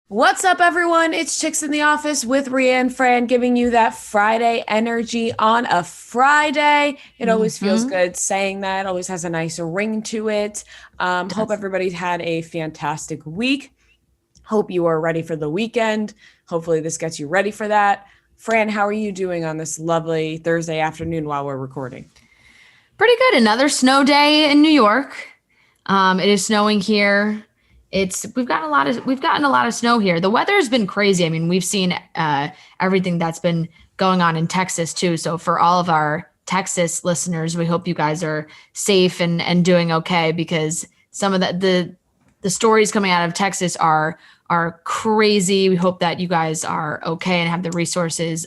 What's up, everyone? It's Chicks in the Office with Rhiannon Fran giving you that Friday energy on a Friday. It always feels Hmm. good saying that, always has a nice ring to it. Hope Does. everybody had a fantastic week. Hope you are ready for the weekend. Hopefully, this gets you ready for that. Fran, how are you doing on this lovely Thursday afternoon while we're recording? Pretty good. Another snow day in New York. It is snowing here. We've gotten a lot of snow here. The weather has been crazy. I mean, we've seen everything that's been going on in Texas too. So for all of our Texas listeners, we hope you guys are safe and doing okay because some of the stories coming out of Texas are crazy. We hope that you guys are okay and have the resources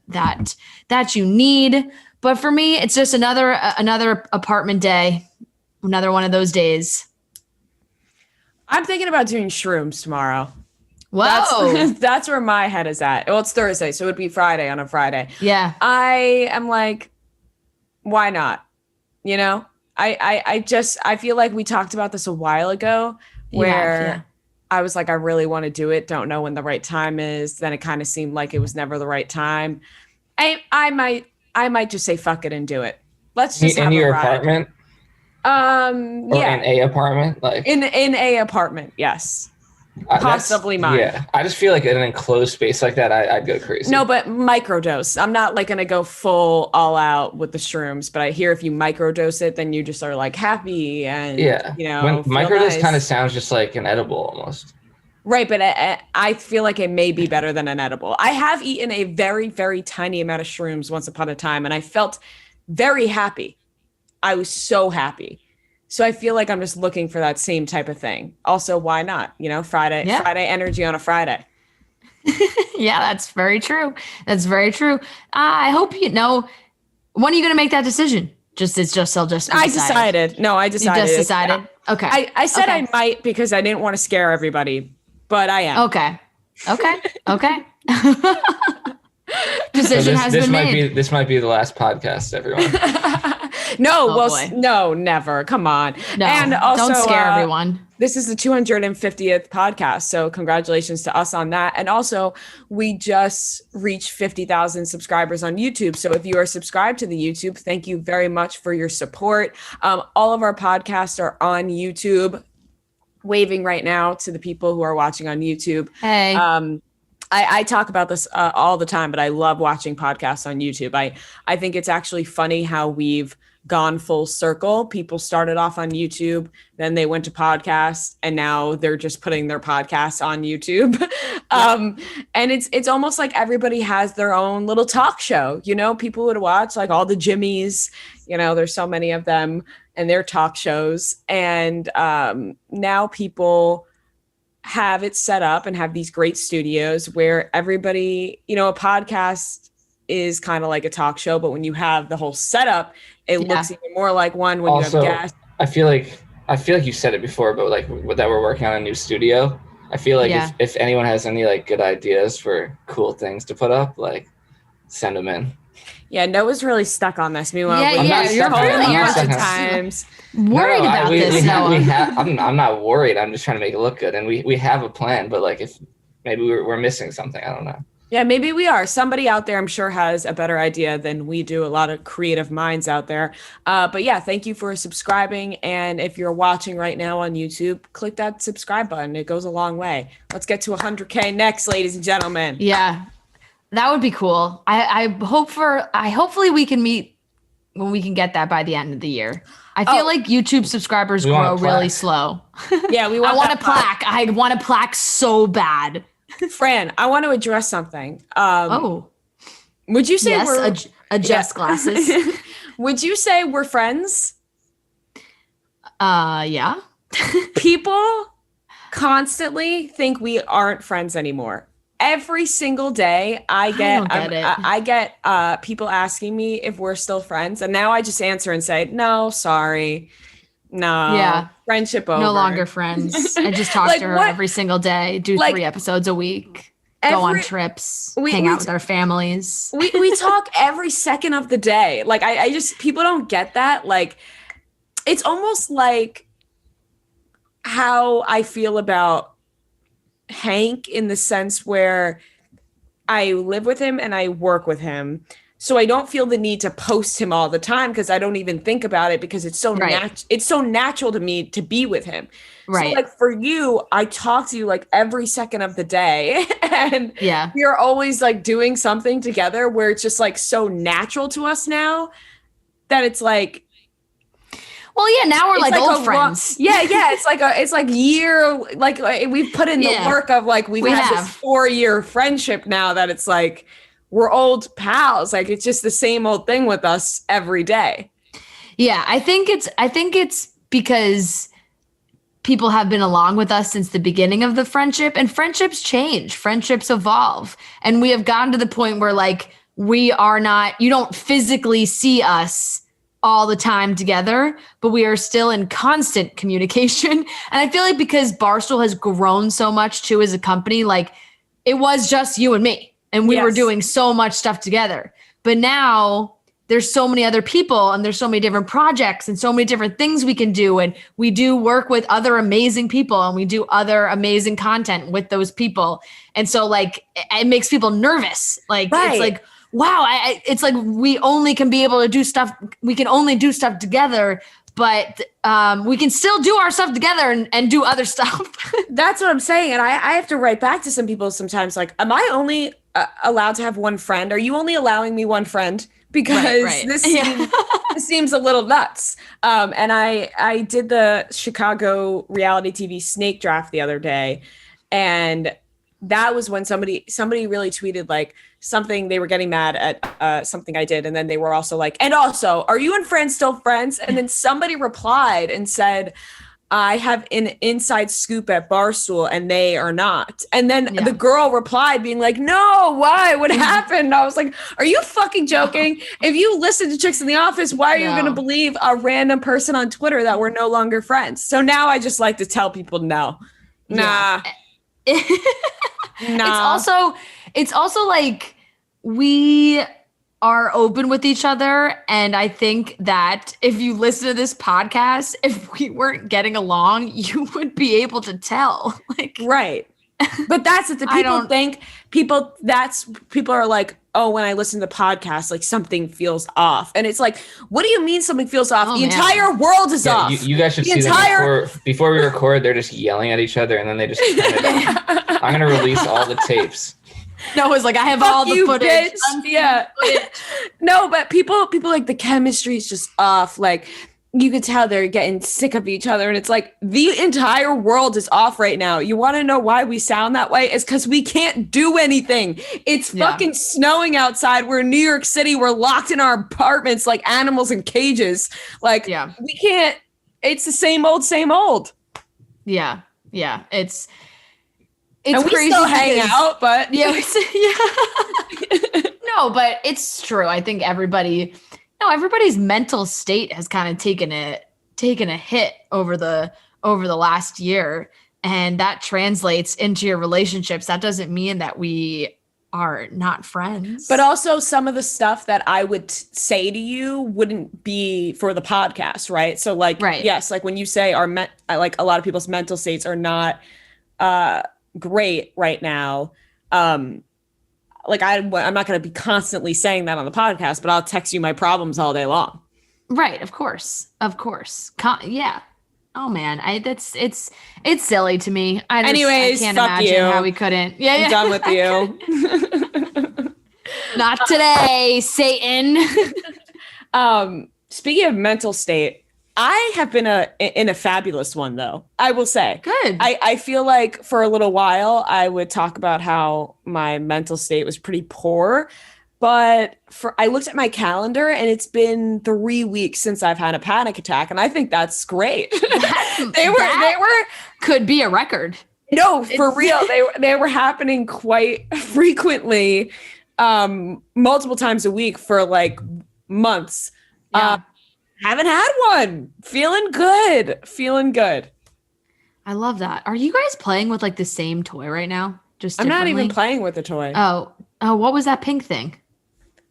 that you need. But for me, it's just another apartment day, another one of those days. I'm thinking about doing shrooms tomorrow. That's Whoa. that's where my head is at. Well, it's Thursday, so it would be Friday on a Friday. Yeah. I am like, why not? You know, I feel like we talked about this a while ago You have, yeah. where I was like, I really want to do it. Don't know when the right time is. Then it kind of seemed like it was never the right time. I might just say fuck it and do it. Let's just In have a your ride. apartment or in Yeah, a apartment, like in a apartment, yes, possibly mine. yeah. I just feel like in an enclosed space like that, I'd go crazy. No, but microdose. I'm not like gonna go full all out with the shrooms, but I hear if you microdose it, then you just are like happy and Yeah, when feel microdose kind of nice. sounds just like an edible almost. Right, but I feel like it may be better than an edible. I have eaten a very, very tiny amount of shrooms once upon a time, and I felt very happy. I was so happy. So I feel like I'm just looking for that same type of thing. Also, why not? Yeah. Friday energy on a Friday. Yeah, that's very true. That's very true. I hope you know when are you going to make that decision? It's just still just I decided. decided. No, I You just decided. decided. Okay. I said Okay. I might because I didn't want to scare everybody, but I am. Okay. Okay. Okay. So Decision this has this been might be made. this might be the last podcast, everyone. No, Oh well, boy. no, never. Come on. No, And also, don't scare everyone. this is the 250th podcast. So, congratulations to us on that. And also, we just reached 50,000 subscribers on YouTube. So, if you are subscribed to the YouTube, thank you very much for your support. All of our podcasts are on YouTube. Waving right now to the people who are watching on YouTube. Hey. I talk about this all the time, but I love watching podcasts on YouTube. I think it's actually funny how we've gone full circle. People started off on YouTube, then they went to podcasts, and now they're just putting their podcasts on YouTube. And it's almost like everybody has their own little talk show. People would watch like all the Jimmys. There's so many of them and their talk shows, and now people have it set up and have these great studios where everybody, a podcast is kind of like a talk show, but when you have the whole setup, it Yeah. looks even more like one when you have Also, guests. I feel like you said it before, but like that we're working on a new studio. I feel like Yeah. if anyone has any like good ideas for cool things to put up, like send them in. Yeah, Noah's really stuck on this. Meanwhile, Yeah, we yeah, have you're told him really- a you're bunch of just- times. Worried No, about we this, have, Noah. we have, I'm not worried. I'm just trying to make it look good, and we have a plan. But like, if maybe we're missing something, I don't know. Yeah, maybe we are. Somebody out there, I'm sure, has a better idea than we do. A lot of creative minds out there. But yeah, thank you for subscribing. And if you're watching right now on YouTube, click that subscribe button. It goes a long way. Let's get to 100K next, ladies and gentlemen. Yeah. That would be cool. Hopefully we can meet when we can get that by the end of the year. I feel Oh. like YouTube subscribers We want grow a plaque. really slow. Yeah, we I want want a that plaque. plaque. I want a plaque so bad. Fran, I want to address something. Oh, Would you say yes, we're adjust glasses. Would you say we're friends? Yeah. People constantly think we aren't friends anymore. Every single day I don't get it. I get people asking me if we're still friends, and now I just answer and say, no, sorry. No. Yeah. Friendship over. No longer friends. I just talk Like, to her what? every single day, do Like, 3 episodes a week, go on every- trips, we- hang we out t- with our families. we talk every second of the day. Like I just people don't get that. Like it's almost like how I feel about Hank in the sense where I live with him and I work with him. So I don't feel the need to post him all the time because I don't even think about it because it's so it's so natural to me to be with him. Right. So like for you, I talk to you like every second of the day and we're always like doing something together where it's just like so natural to us now that it's like, well, yeah, now we're like old friends. It's like year, like we've put in the work of like, we have this 4-year friendship now that it's like, we're old pals. Like it's just the same old thing with us every day. Yeah. I think it's because people have been along with us since the beginning of the friendship, and friendships change, friendships evolve. And we have gotten to the point where like, you don't physically see us all the time together, but we are still in constant communication. And I feel like because Barstool has grown so much too as a company, like it was just you and me, and we were doing so much stuff together. But now there's so many other people and there's so many different projects and so many different things we can do. And we do work with other amazing people and we do other amazing content with those people. And so like, it makes people nervous. Like, it's like, wow, it's like we only can be able to do stuff. We can only do stuff together, but we can still do our stuff together and do other stuff. That's what I'm saying. And I have to write back to some people sometimes like, am I only allowed to have one friend? Are you only allowing me one friend? Because this seems a little nuts. And I did the Chicago reality TV snake draft the other day. And that was when somebody really tweeted like something, they were getting mad at something I did. And then they were also like, and also, are you and friends still friends? And then somebody replied and said, I have an inside scoop at Barstool and they are not. And then the girl replied being like, no, why? What happened? And I was like, are you fucking joking? If you listen to Chicks in the Office, why are you going to believe a random person on Twitter that we're no longer friends? So now I just like to tell people, no, nah. It's also like we are open with each other. And I think that if you listen to this podcast, if we weren't getting along, you would be able to tell. Like, right. But that's what the people are like, oh, when I listen to the podcast, like something feels off. And it's like, what do you mean something feels off? The entire world is off. You guys should see them before we record, they're just yelling at each other and then they just I'm going to release all the tapes. No, it's like, I have all the footage. Yeah. No, but people like the chemistry is just off. Like you could tell they're getting sick of each other. And it's like the entire world is off right now. You want to know why we sound that way? It's because we can't do anything. It's fucking snowing outside. We're in New York City. We're locked in our apartments like animals in cages. Like we can't, it's the same old. Yeah. Yeah. It's and we crazy still hang out, but No, but it's true. I think everybody's mental state has kind of taken a hit over the last year, and that translates into your relationships. That doesn't mean that we are not friends. But also some of the stuff that I would say to you wouldn't be for the podcast, right? So like, yes, like when you say like a lot of people's mental states are not great right now. Like I'm not going to be constantly saying that on the podcast, but I'll text you my problems all day long. Right. Of course. Yeah. Oh man. It's silly to me. I can't imagine how we couldn't. I'm done with you. Not today, Satan. Speaking of mental state, I have been in a fabulous one, though, I will say. Good. I feel like for a little while, I would talk about how my mental state was pretty poor. But I looked at my calendar and it's been 3 weeks since I've had a panic attack. And I think that's great. They were could be a record. No, for real. They were happening quite frequently, multiple times a week for like months. Yeah. Haven't had one. Feeling good. I love that. Are you guys playing with like the same toy right now? I'm not even playing with the toy. Oh, what was that pink thing?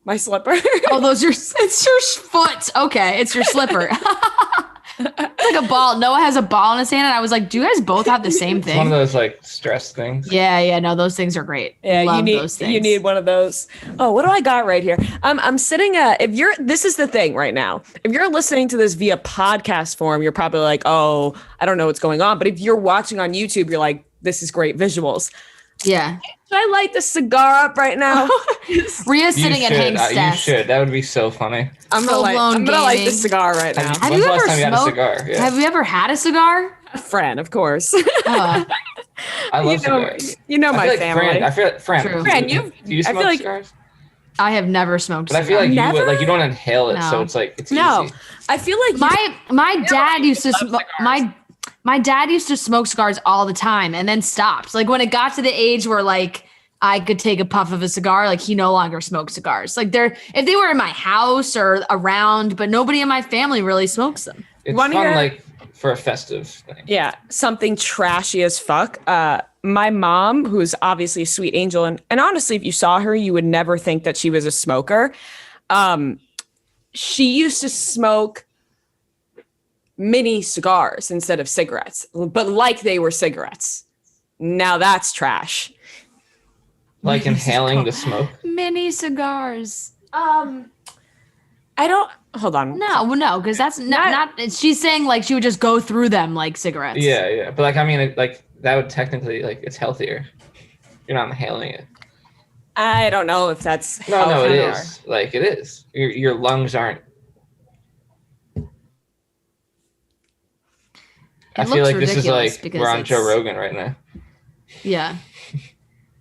My slipper. Oh, it's your foot. Okay, it's your slipper. It's like a ball. Noah has a ball in his hand, and I was like, "Do you guys both have the same It's one of thing?" those like stress things. Yeah, no, those things are great. Yeah, Love those things. you need one of those. Oh, what do I got right here? I'm sitting this is the thing right now. If you're listening to this via podcast form, you're probably like, oh, I don't know what's going on. But if you're watching on YouTube, you're like, this is great visuals. Yeah. Should I light the cigar up right now? Rhea's sitting at Hank's You desk. should. That would be so funny. I'm gonna light the cigar right now. Have When's you the last ever time you had a smoked? cigar? Yeah. Have you ever had a cigar? Fran, of course. Oh, I love cigars. You know I my feel like family. I feel like Fran. True. Fran, do you I smoke feel like- cigars? I have never smoked a But I feel cigar. like Never? you don't inhale it, No. so it's like it's No, easy. I feel like my dad used to love smoke cigars. my dad used to smoke cigars all the time and then stopped. Like when it got to the age where like I could take a puff of a cigar, like he no longer smoked cigars. Like if they were in my house or around, but nobody in my family really smokes them. It's One fun year- like for a festive thing. Yeah, something trashy as fuck. My mom, who's obviously a sweet angel, and honestly, if you saw her, you would never think that she was a smoker. She used to smoke mini cigars instead of cigarettes, but like they were cigarettes. Now that's trash. Like inhaling the smoke. Mini cigars. I don't. Hold on. No, because that's not. She's saying like she would just go through them like cigarettes. Yeah. But like I mean, like that would technically like it's healthier. You're not inhaling it. I don't know if that's No, it healthy or- is. Like it is. Your lungs aren't. I feel looks like this is ridiculous like because we're on Joe it's- Rogan right now. Yeah.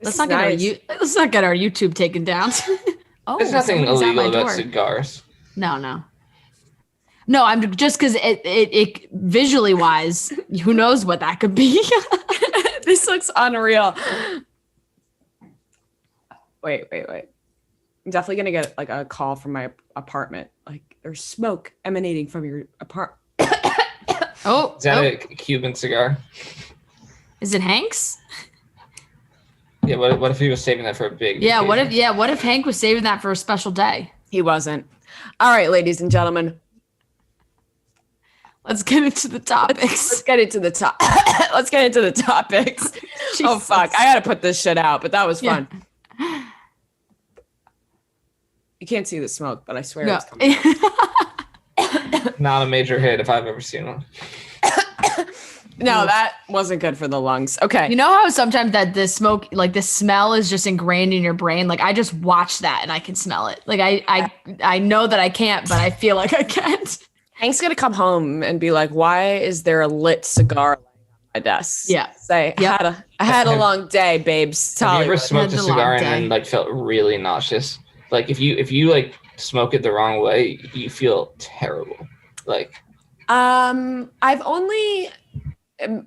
This Let's is nice. let's not get our YouTube taken down. Oh, There's nothing somebody's at my illegal about door. cigars. No. I'm just because it visually wise, who knows what that could be. This looks unreal. Wait. I'm definitely gonna get like a call from my apartment. Like there's smoke emanating from your apartment. Oh, Is that a Cuban cigar? is it Hank's? Yeah. What if he was saving that for a big? Yeah. occasion? What if Hank was saving that for a special day? He wasn't. All right, ladies and gentlemen, Let's get into the topics. let's get into the top. Let's get into the topics. Oh Jesus. fuck! I gotta put this shit out, but that was Yeah. fun. You can't see the smoke, but I swear No. it's coming. Not a major hit if I've ever seen one. No, that wasn't good for the lungs. Okay. You know how sometimes that the smoke, like the smell is just ingrained in your brain? Like I just watch that and I can smell it. Like I know that I can't, but I feel like I can't. Hank's gonna come home and be like, "Why is there a lit cigar laying on my desk?" Yeah. Say, Yep. I had a long day, babes. Have you ever Hollywood. smoked a Had the long cigar and day. then like felt really nauseous? Like if you like smoke it the wrong way, you feel terrible. Like I've only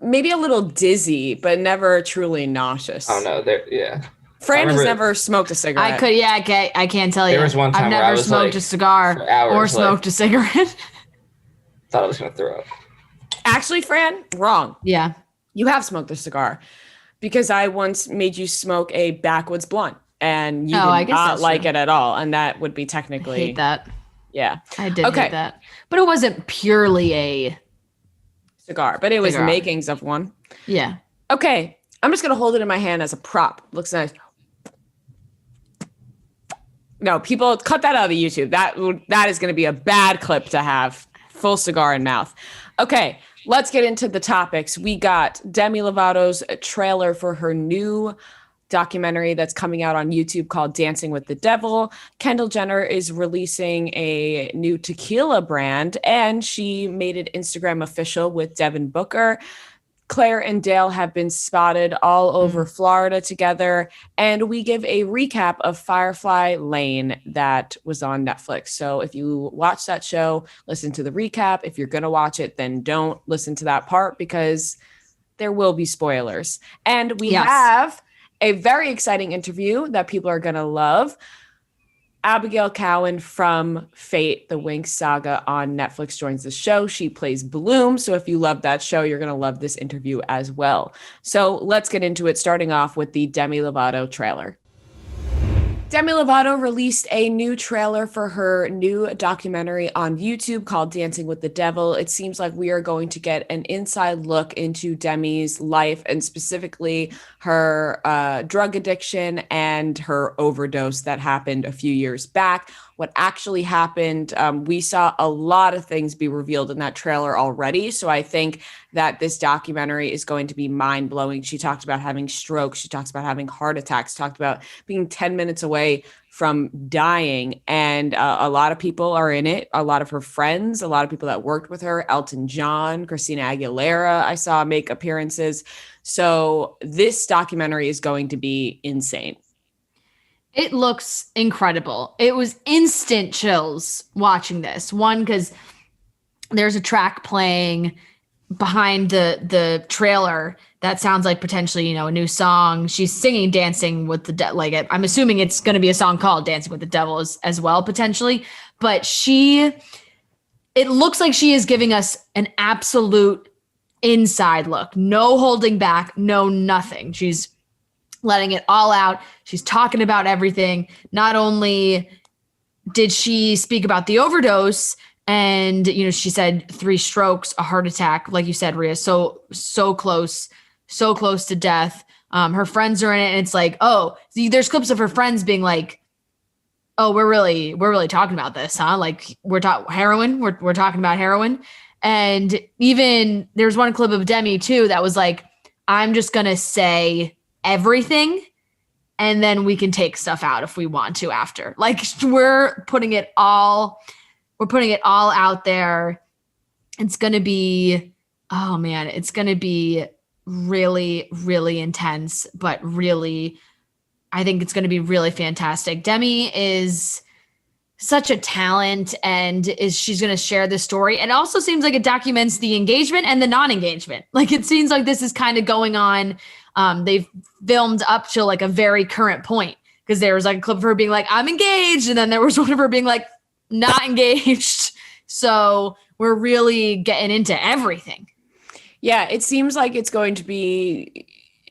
maybe a little dizzy, but never truly nauseous. oh no, yeah. Fran has remember- never smoked a cigarette. I can't tell you. There was one time I've where I never was, smoked like, a cigar for hours, or like- smoked a cigarette. Thought I was gonna throw up. Actually, Fran, wrong. Yeah. You have smoked a cigar because I once made you smoke a backwoods blunt and you Oh, I did guess not that's like true. it at all. And that would be I technically, hate that. yeah, I did Okay. hate that. But it wasn't purely a cigar, but it was Cigar. makings of one. yeah. Okay. I'm just going to hold it in my hand as a prop. Looks nice. No, people cut that out of the YouTube. That is going to be a bad clip to have. Full cigar in mouth. Okay, let's get into the topics. We got Demi Lovato's trailer for her new documentary that's coming out on YouTube called Dancing with the Devil. Kendall Jenner is releasing a new tequila brand, and she made it Instagram official with Devin Booker. Clare and Dale have been spotted all over Florida together, and we give a recap of Firefly Lane that was on Netflix. So if you watch that show, listen to the recap. If you're going to watch it, then don't listen to that part because there will be spoilers. And we Yes. have a very exciting interview that people are going to love. Abigail Cowen from Fate, the Winx saga on Netflix joins the show. She plays Bloom. So if you love that show, you're going to love this interview as well. So let's get into it, starting off with the Demi Lovato trailer. Demi Lovato released a new trailer for her new documentary on YouTube called Dancing with the Devil. It seems like we are going to get an inside look into Demi's life and specifically her drug addiction and her overdose that happened a few years back. What actually happened, we saw a lot of things be revealed in that trailer already. So I think that this documentary is going to be mind-blowing. She talked about having strokes. She talks about having heart attacks, talked about being 10 minutes away from dying. And a lot of people are in it. A lot of her friends, a lot of people that worked with her, Elton John, Christina Aguilera, I saw make appearances. So this documentary is going to be insane. It looks incredible. It was instant chills watching this. One, because there's a track playing behind the trailer that sounds like potentially, you know, a new song. She's singing Dancing with the Devil. Like, I'm assuming it's going to be a song called Dancing with the Devil as well, potentially. But it looks like she is giving us an absolute inside look. No holding back, no nothing. She's letting it all out. She's talking about everything. Not only did she speak about the overdose, and, you know, she said 3 strokes, a heart attack, like you said, Rhea, so close to death. Her friends are in it, and it's like, oh, there's clips of her friends being like, oh, we're really talking about this, huh? Like, we're talking heroin. We're talking about heroin. And even there's one clip of Demi too that was like, I'm just gonna say everything, and then we can take stuff out if we want to after. Like, we're putting it all out there. It's going to be, oh man, it's going to be really, really intense, but really, I think it's going to be really fantastic. Demi is such a talent, and she's going to share this story. And it also seems like it documents the engagement and the non-engagement. Like, it seems like this is kind of going on. They've filmed up to like a very current point, because there was like a clip of her being like, I'm engaged. And then there was one of her being like, not engaged. So we're really getting into everything. Yeah, it seems like it's going to be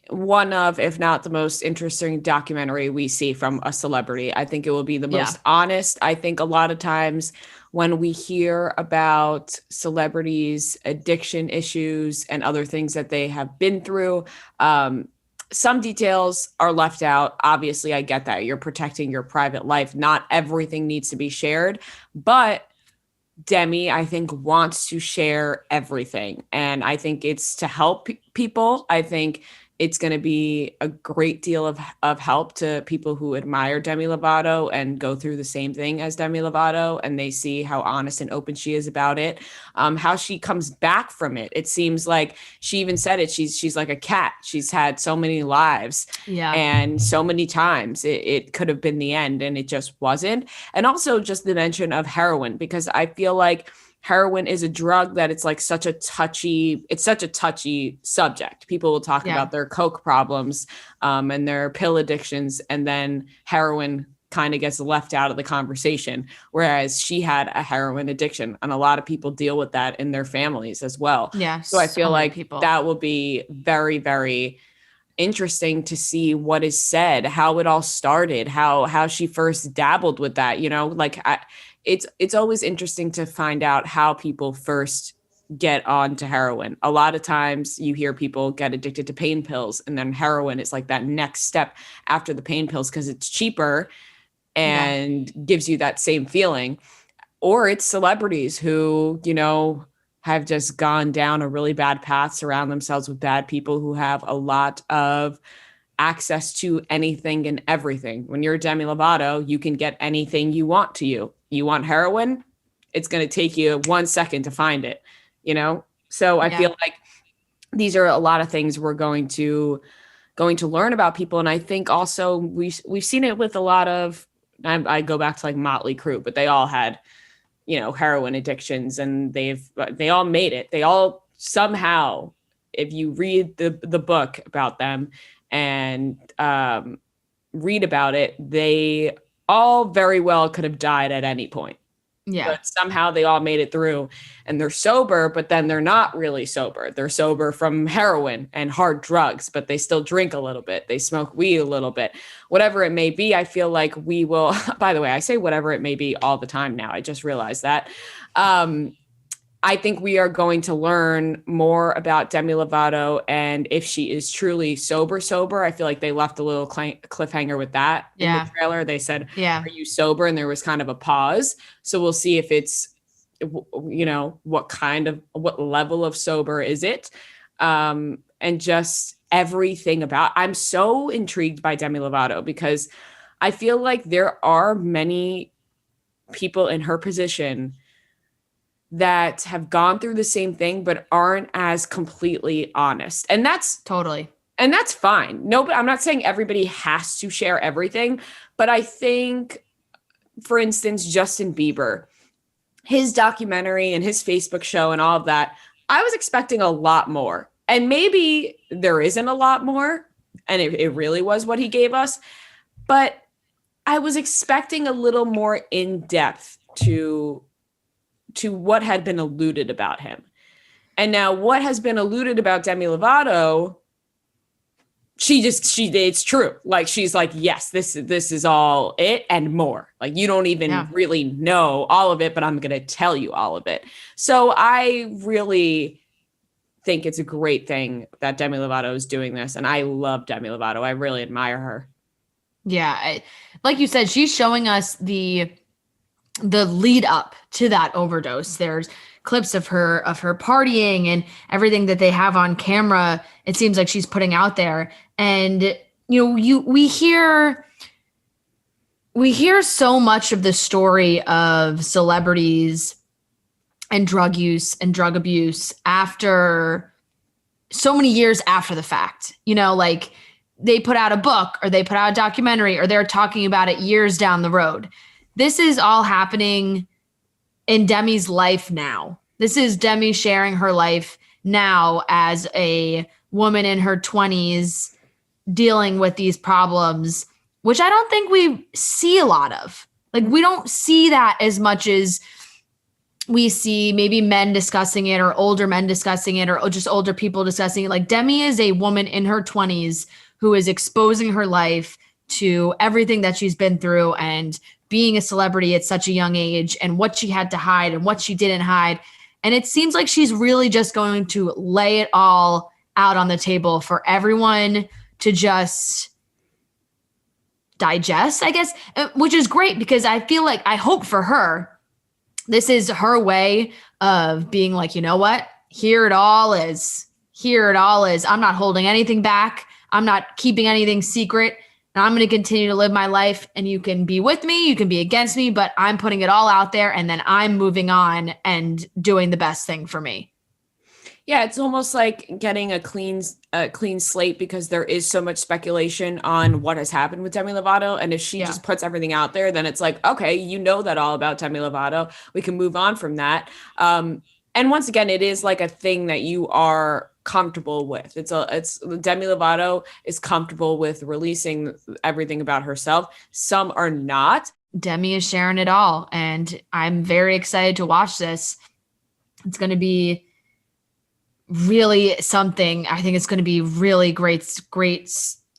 one of, if not the most interesting documentary we see from a celebrity. I think it will be the most honest. I think a lot of times when we hear about celebrities' addiction issues and other things that they have been through, some details are left out. Obviously, I get that. You're protecting your private life. Not everything needs to be shared, but Demi, I think, wants to share everything. And I think it's to help people. I think it's going to be a great deal of help to people who admire Demi Lovato and go through the same thing as Demi Lovato, and they see how honest and open she is about it, how she comes back from it. It seems like she even said it. She's like a cat. She's had so many lives, and so many times it could have been the end, and it just wasn't. And also just the mention of heroin, because I feel like heroin is a drug that it's like such a touchy subject. People will talk about their coke problems and their pill addictions, and then heroin kind of gets left out of the conversation, whereas she had a heroin addiction, and a lot of people deal with that in their families as well. So I feel like that will be very, very interesting to see what is said, how it all started, how she first dabbled with that, you know, like it's always interesting to find out how people first get on to heroin. A lot of times you hear people get addicted to pain pills, and then heroin is like that next step after the pain pills because it's cheaper and gives you that same feeling. Or it's celebrities who, you know, have just gone down a really bad path, surround themselves with bad people who have a lot of access to anything and everything. When you're Demi Lovato, you can get anything you want to you. You want heroin? It's going to take you 1 second to find it, you know? So I feel like these are a lot of things we're going to learn about people. And I think also we've seen it with a lot of, I go back to like Motley Crue, but they all had, you know, heroin addictions, and they all made it. They all somehow, if you read the book about them and read about it, they all very well could have died at any point. Yeah. But somehow they all made it through and they're sober, but then they're not really sober. They're sober from heroin and hard drugs, but they still drink a little bit. They smoke weed a little bit, whatever it may be. I feel like we will, by the way, I say whatever it may be all the time now. I just realized that. I think we are going to learn more about Demi Lovato and if she is truly sober. I feel like they left a little cliffhanger with that in the trailer. They said, are you sober? And there was kind of a pause. So we'll see if it's, what level of sober is it? And just everything about, I'm so intrigued by Demi Lovato because I feel like there are many people in her position that have gone through the same thing, but aren't as completely honest. And that's fine. No, but I'm not saying everybody has to share everything, but I think, for instance, Justin Bieber, his documentary and his Facebook show and all of that, I was expecting a lot more. And maybe there isn't a lot more, and it really was what he gave us, but I was expecting a little more in depth to what had been alluded about him. And now what has been alluded about Demi Lovato, it's true. Like, she's like, yes, this is all it and more. Like, you don't even really know all of it, but I'm going to tell you all of it. So I really think it's a great thing that Demi Lovato is doing this. And I love Demi Lovato. I really admire her. Yeah. Like you said, she's showing us the lead up to that overdose. There's clips of her partying and everything that they have on camera. It seems like she's putting out there. And, we hear so much of the story of celebrities and drug use and drug abuse after so many years after the fact, like they put out a book or they put out a documentary or they're talking about it years down the road. This is all happening in Demi's life now. This is Demi sharing her life now as a woman in her 20s dealing with these problems, which I don't think we see a lot of. Like, we don't see that as much as we see maybe men discussing it or older men discussing it or just older people discussing it. Like, Demi is a woman in her 20s who is exposing her life to everything that she's been through and being a celebrity at such a young age and what she had to hide and what she didn't hide. And it seems like she's really just going to lay it all out on the table for everyone to just digest, I guess, which is great because I feel like, I hope for her, this is her way of being like, you know what? Here it all is. I'm not holding anything back. I'm not keeping anything secret. And I'm going to continue to live my life, and you can be with me, you can be against me, but I'm putting it all out there, and then I'm moving on and doing the best thing for me. Yeah, it's almost like getting a clean slate because there is so much speculation on what has happened with Demi Lovato. And if she just puts everything out there, then it's like, okay, that all about Demi Lovato. We can move on from that. And once again, it is like a thing that you are comfortable with. It's Demi Lovato is comfortable with releasing everything about herself. Some are not. Demi is sharing it all, and I'm very excited to watch this. It's going to be really something. I think it's going to be really great,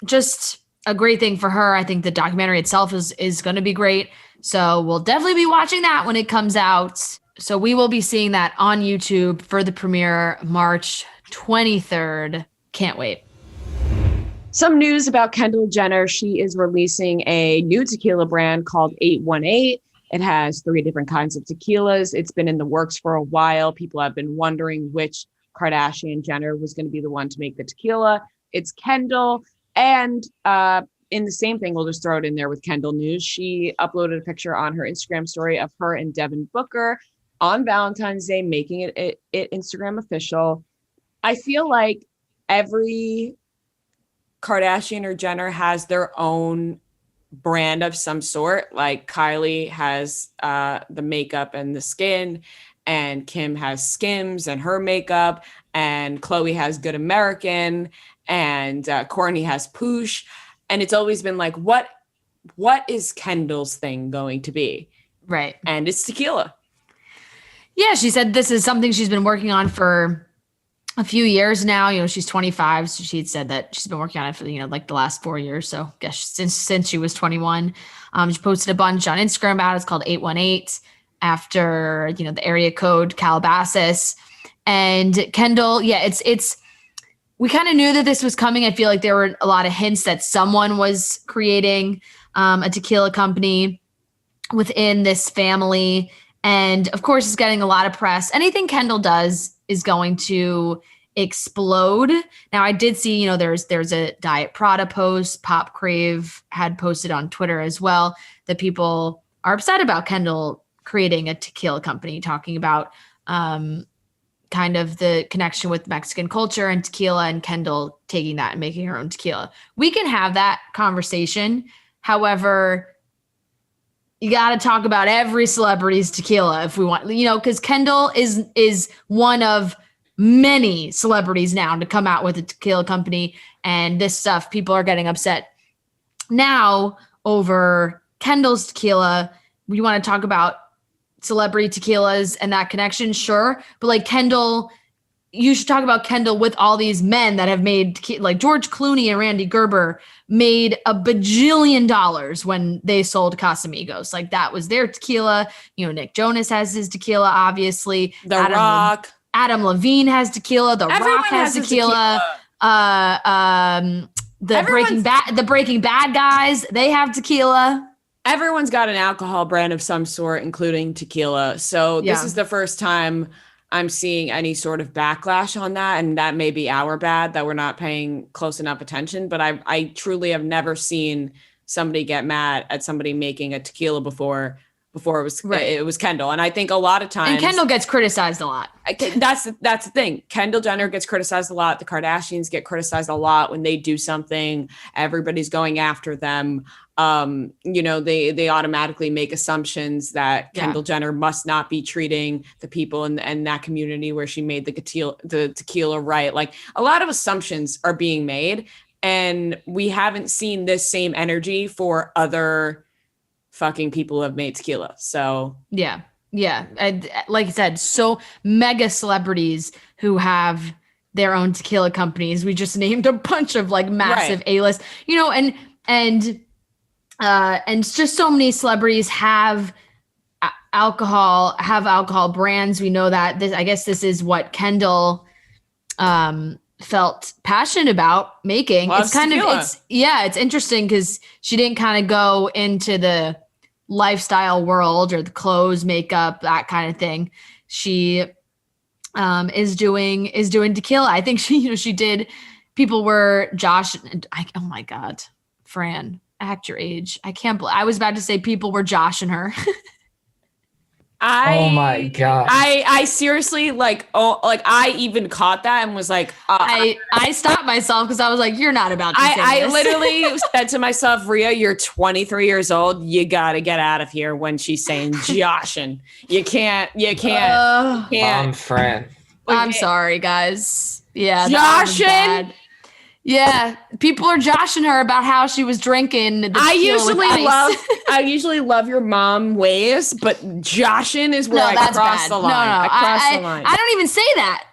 just a great thing for her. I think the documentary itself is going to be great. So we'll definitely be watching that when it comes out. So we will be seeing that on YouTube for the premiere March 23rd. Can't wait. Some news about Kendall Jenner. She is releasing a new tequila brand called 818. It has 3 different kinds of tequilas. It's been in the works for a while. People have been wondering which Kardashian Jenner was going to be the one to make the tequila. It's Kendall. And in the same thing, we'll just throw it in there with Kendall news. She uploaded a picture on her Instagram story of her and Devin Booker on Valentine's Day, making it Instagram official. I feel like every Kardashian or Jenner has their own brand of some sort. Like Kylie has the makeup and the skin, and Kim has Skims and her makeup, and Khloe has Good American, and Kourtney has Poosh. And it's always been like, what is Kendall's thing going to be? Right. And it's tequila. Yeah, she said this is something she's been working on for a few years now. You know, she's 25, so she'd said that she's been working on it for, like the last 4 years. So I guess since she was 21. She posted a bunch on Instagram about it. It's called 818 after, the area code Calabasas. And Kendall, it's we kind of knew that this was coming. I feel like there were a lot of hints that someone was creating a tequila company within this family. And of course, it's getting a lot of press. Anything Kendall does is going to explode. Now, I did see, there's a Diet Prada post. Pop Crave had posted on Twitter as well that people are upset about Kendall creating a tequila company, talking about kind of the connection with Mexican culture and tequila, and Kendall taking that and making her own tequila. We can have that conversation. However, you got to talk about every celebrity's tequila if we want, because Kendall is one of many celebrities now to come out with a tequila company, and this stuff, people are getting upset now over Kendall's tequila. We want to talk about celebrity tequilas and that connection, sure, but like Kendall, you should talk about Kendall with all these men that have made tequila, like George Clooney and Randy Gerber made $1 bajillion when they sold Casamigos. Like that was their tequila. Nick Jonas has his tequila, obviously. Adam Levine has tequila. Everyone Rock has tequila. The Breaking Bad guys, they have tequila. Everyone's got an alcohol brand of some sort, including tequila. So this is the first time I'm seeing any sort of backlash on that. And that may be our bad that we're not paying close enough attention. But I truly have never seen somebody get mad at somebody making a tequila before it was Kendall. And I think a lot of times, and Kendall gets criticized a lot. That's the thing. Kendall Jenner gets criticized a lot. The Kardashians get criticized a lot when they do something. Everybody's going after them. They automatically make assumptions that Kendall Jenner must not be treating the people in that community where she made the tequila right. Like a lot of assumptions are being made, and we haven't seen this same energy for other fucking people who have made tequila. So yeah. And like I said, so mega celebrities who have their own tequila companies. We just named a bunch of like massive A-list, and just so many celebrities have alcohol brands. We know that I guess this is what Kendall felt passionate about making. Loves tequila. It's interesting because she didn't kind of go into the lifestyle world or the clothes, makeup, that kind of thing. She is doing tequila. I think she did. People were oh my God, Fran, act your age. I can't believe I was about to say people were joshing her. Oh my God. I seriously I even caught that and was like, I stopped myself because I was like, you're not about to say I this. literally said to myself, Rhea, you're 23 years old. You got to get out of here when she's saying joshing. You can't. Fran. I'm sorry, guys. Yeah. Joshing? Yeah, people are joshing her about how she was drinking the tequila with ice. I usually love your mom ways, but joshing is where I cross the line. No, I cross the line. I don't even say that.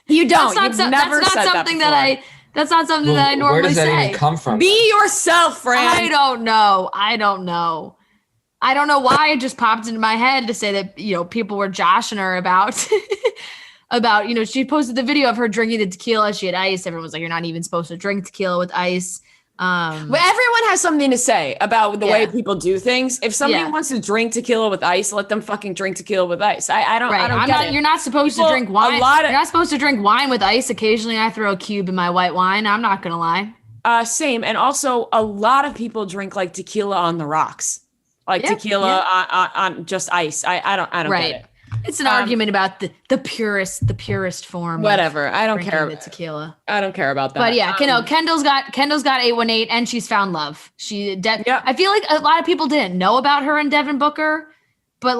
You don't. That's not something that I normally say. Where does that even come from? Be yourself, Fran. I don't know. I don't know why it just popped into my head to say that, people were joshing her about she posted the video of her drinking the tequila. She had ice. Everyone was like, you're not even supposed to drink tequila with ice. But everyone has something to say about the way people do things. If somebody wants to drink tequila with ice, let them fucking drink tequila with ice. I don't get it. You're not supposed to drink wine. You're not supposed to drink wine with ice. Occasionally I throw a cube in my white wine. I'm not going to lie. Same. And also a lot of people drink like tequila on the rocks, like tequila on just ice. I don't get it. It's an argument about the purest form. Whatever. I don't care about tequila. I don't care about that. But yeah, Kendall's got 818 and she's found love. I feel like a lot of people didn't know about her and Devin Booker, but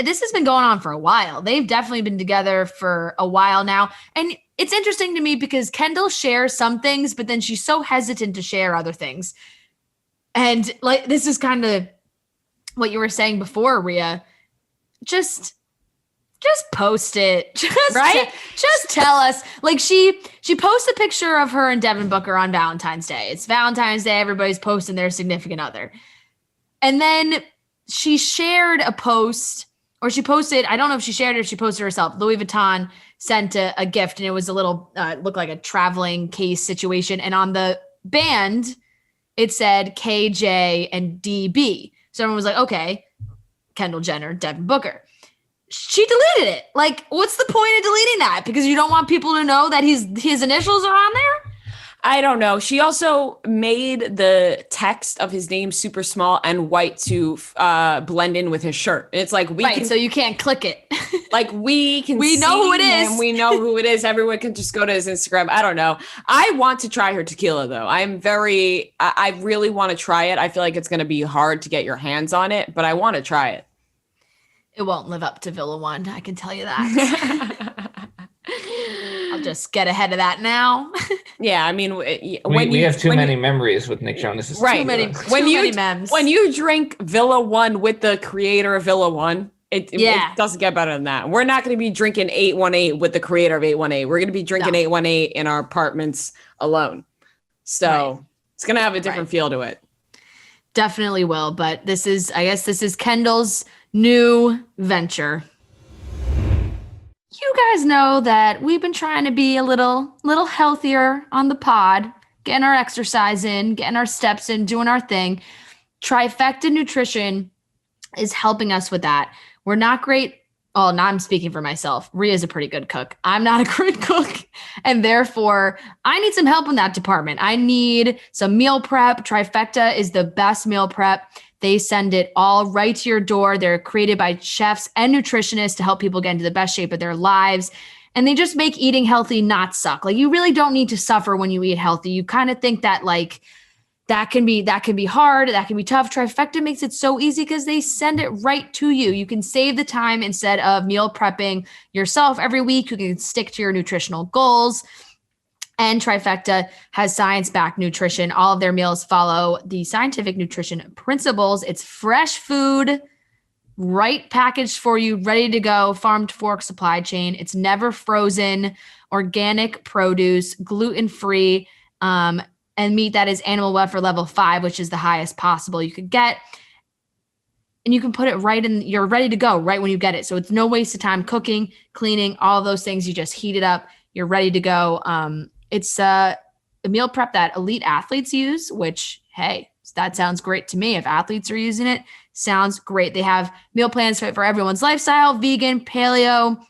this has been going on for a while. They've definitely been together for a while now. And it's interesting to me because Kendall shares some things, but then she's so hesitant to share other things. And this is kind of what you were saying before, Rhea, just post it. Just tell us. Like she posts a picture of her and Devin Booker on Valentine's Day. It's Valentine's Day. Everybody's posting their significant other. And then she shared a post, or she posted, I don't know if she shared it or she posted herself. Louis Vuitton sent a gift, and it was a little, looked like a traveling case situation. And on the band, it said KJ and DB. So everyone was like, okay, Kendall Jenner, Devin Booker. She deleted it. Like, what's the point of deleting that? Because you don't want people to know that his initials are on there? I don't know. She also made the text of his name super small and white to blend in with his shirt. It's like so you can't click it. Like we know who it is. We know who it is. Everyone can just go to his Instagram. I don't know. I want to try her tequila though. I really want to try it. I feel like it's going to be hard to get your hands on it, but I want to try it. It won't live up to Villa One. I can tell you that. I'll just get ahead of that now. Yeah, I mean, we have too many memories with Nick Jonas. Right. Too many memes. When you drink Villa One with the creator of Villa One, it doesn't get better than that. We're not going to be drinking 818 with the creator of 818. We're going to be drinking 818 in our apartments alone. So it's going to have a different feel to it. Definitely will. But I guess this is Kendall's new venture. You guys know that we've been trying to be a little healthier on the pod, getting our exercise in, getting our steps in, doing our thing. Trifecta Nutrition is helping us with that. We're not great. Oh, now I'm speaking for myself. Rhea's a pretty good cook. I'm not a great cook. And therefore, I need some help in that department. I need some meal prep. Trifecta is the best meal prep. They send it all right to your door. They're created by chefs and nutritionists to help people get into the best shape of their lives. And they just make eating healthy not suck. Like, you really don't need to suffer when you eat healthy. You kind of think that like that can be hard, that can be tough. Trifecta makes it so easy because they send it right to you. You can save the time instead of meal prepping yourself every week. You can stick to your nutritional goals. And Trifecta has science-backed nutrition. All of their meals follow the scientific nutrition principles. It's fresh food, right packaged for you, ready to go, farm to fork supply chain. It's never frozen, organic produce, gluten-free, and meat that is animal welfare level 5, which is the highest possible you could get. And you can put it right in, you're ready to go right when you get it. So it's no waste of time cooking, cleaning, all those things. You just heat it up. You're ready to go. It's a meal prep that elite athletes use, which, hey, that sounds great to me. If athletes are using it, sounds great. They have meal plans for everyone's lifestyle, vegan, paleo,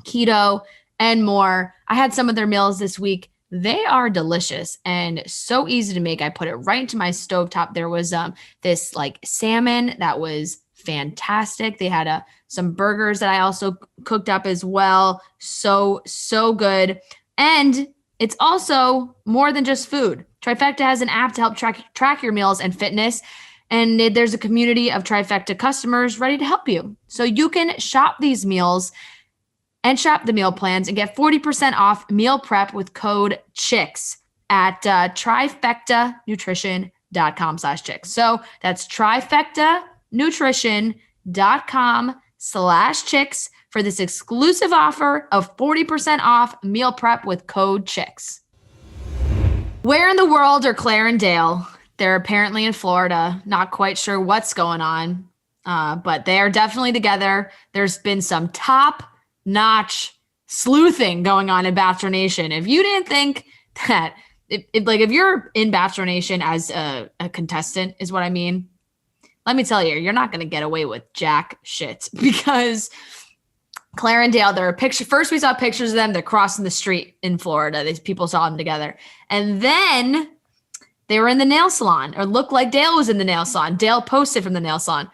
keto, and more. I had some of their meals this week. They are delicious and so easy to make. I put it right into my stovetop. There was this like salmon that was fantastic. They had some burgers that I also cooked up as well. So good. And it's also more than just food. Trifecta has an app to help track your meals and fitness. And there's a community of Trifecta customers ready to help you. So you can shop these meals and shop the meal plans and get 40% off meal prep with code CHICKS at trifectanutrition.com/chicks. So that's trifectanutrition.com/chicks for this exclusive offer of 40% off meal prep with code CHICKS. Where in the world are Clare and Dale? They're apparently in Florida. Not quite sure what's going on, but they are definitely together. There's been some top-notch sleuthing going on in Bachelor Nation. If you didn't think that, if you're in Bachelor Nation as a contestant, is what I mean, let me tell you, you're not going to get away with jack shit, because Clare and Dale, first we saw pictures of them. They're crossing the street in Florida. These people saw them together. And then they were in the nail salon, or looked like Dale was in the nail salon. Dale posted from the nail salon.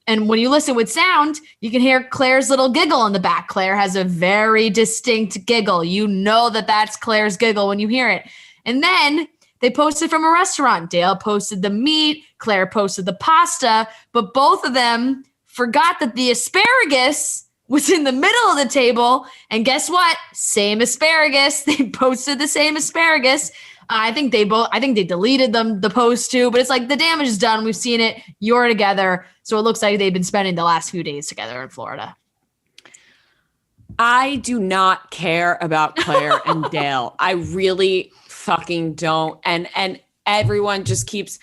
And when you listen with sound, you can hear Claire's little giggle in the back. Clare has a very distinct giggle. You know that that's Claire's giggle when you hear it. And then they posted from a restaurant. Dale posted the meat. Clare posted the pasta. But both of them forgot that the asparagus was in the middle of the table. And guess what? Same asparagus. They posted the same asparagus. I think they deleted the post too, but it's like the damage is done. We've seen it. You're together. So it looks like they've been spending the last few days together in Florida. I do not care about Clare and Dale. I really fucking don't. And everyone just keeps,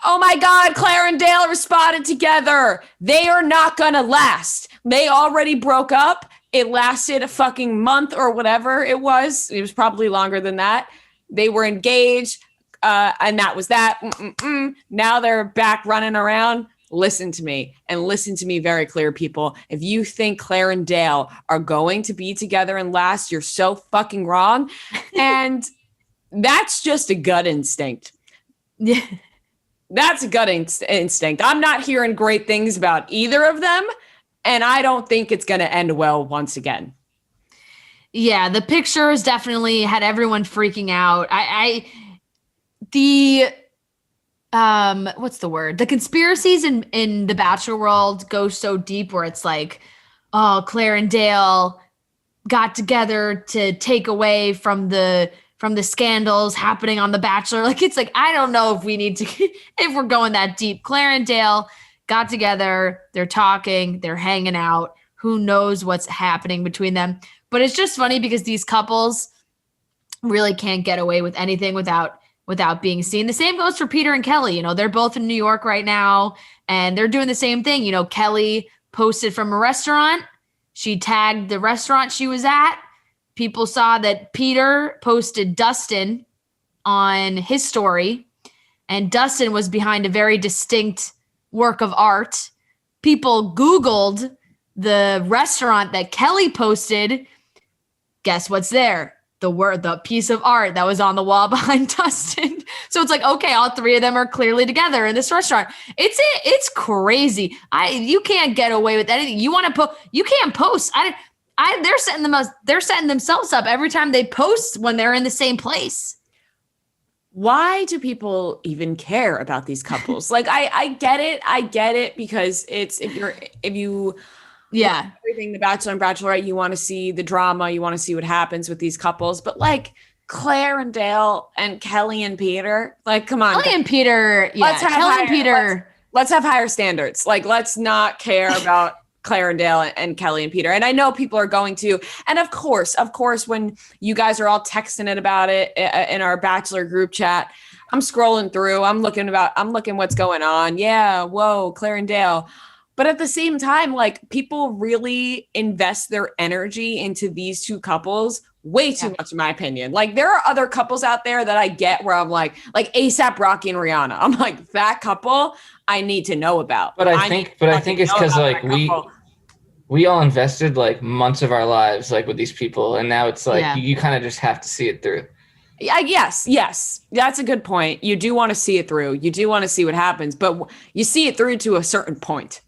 oh my God, Clare and Dale responded together. They are not gonna last. They already broke up. It lasted a fucking month or whatever it was. It was probably longer than that. They were engaged, and that was that. Now they're back running around. Listen to me, and listen to me very clear, people. If you think Clare and Dale are going to be together and last, you're so fucking wrong. And that's just a gut instinct. Yeah. That's a gut instinct. I'm not hearing great things about either of them, and I don't think it's going to end well once again. Yeah, the pictures definitely had everyone freaking out. What's the word? The conspiracies in the Bachelor world go so deep where it's like, oh, Clare and Dale got together to take away from the scandals happening on The Bachelor. Like, it's like, I don't know if we need to, if we're going that deep. Clare and Dale got together. They're talking. They're hanging out. Who knows what's happening between them? But it's just funny because these couples really can't get away with anything without being seen. The same goes for Peter and Kelly. You know, they're both in New York right now, and they're doing the same thing. You know, Kelly posted from a restaurant. She tagged the restaurant she was at. People saw that Peter posted Dustin on his story, and Dustin was behind a very distinct work of art. People Googled the restaurant that Kelly posted. Guess what's there? The piece of art that was on the wall behind Dustin. So it's like, okay, all three of them are clearly together in this restaurant. It's crazy. You can't get away with anything. You want to you can't post. They're setting themselves up every time they post when they're in the same place. Why do people even care about these couples? Like, I get it because it's if you yeah, everything The Bachelor and Bachelorette, you want to see the drama, you want to see what happens with these couples, but like Clare and Dale and Kelly and Peter, like, come on, Kelly and Peter, yeah, Kelly and Peter. Let's have higher standards. Like, let's not care about Clare and Dale and Kelly and Peter. And I know people are going to, and of course, when you guys are all texting it about it in our Bachelor group chat, I'm scrolling through, I'm looking what's going on. Yeah, whoa, Clare and Dale. But at the same time, like, people really invest their energy into these two couples way too much, in my opinion. Like, there are other couples out there that I get where I'm like A$AP Rocky and Rihanna. I'm like, that couple I need to know about. But I think it's because like we all invested like months of our lives like with these people, and now it's like you kind of just have to see it through. Yes. That's a good point. You do want to see it through. You do want to see what happens, but you see it through to a certain point.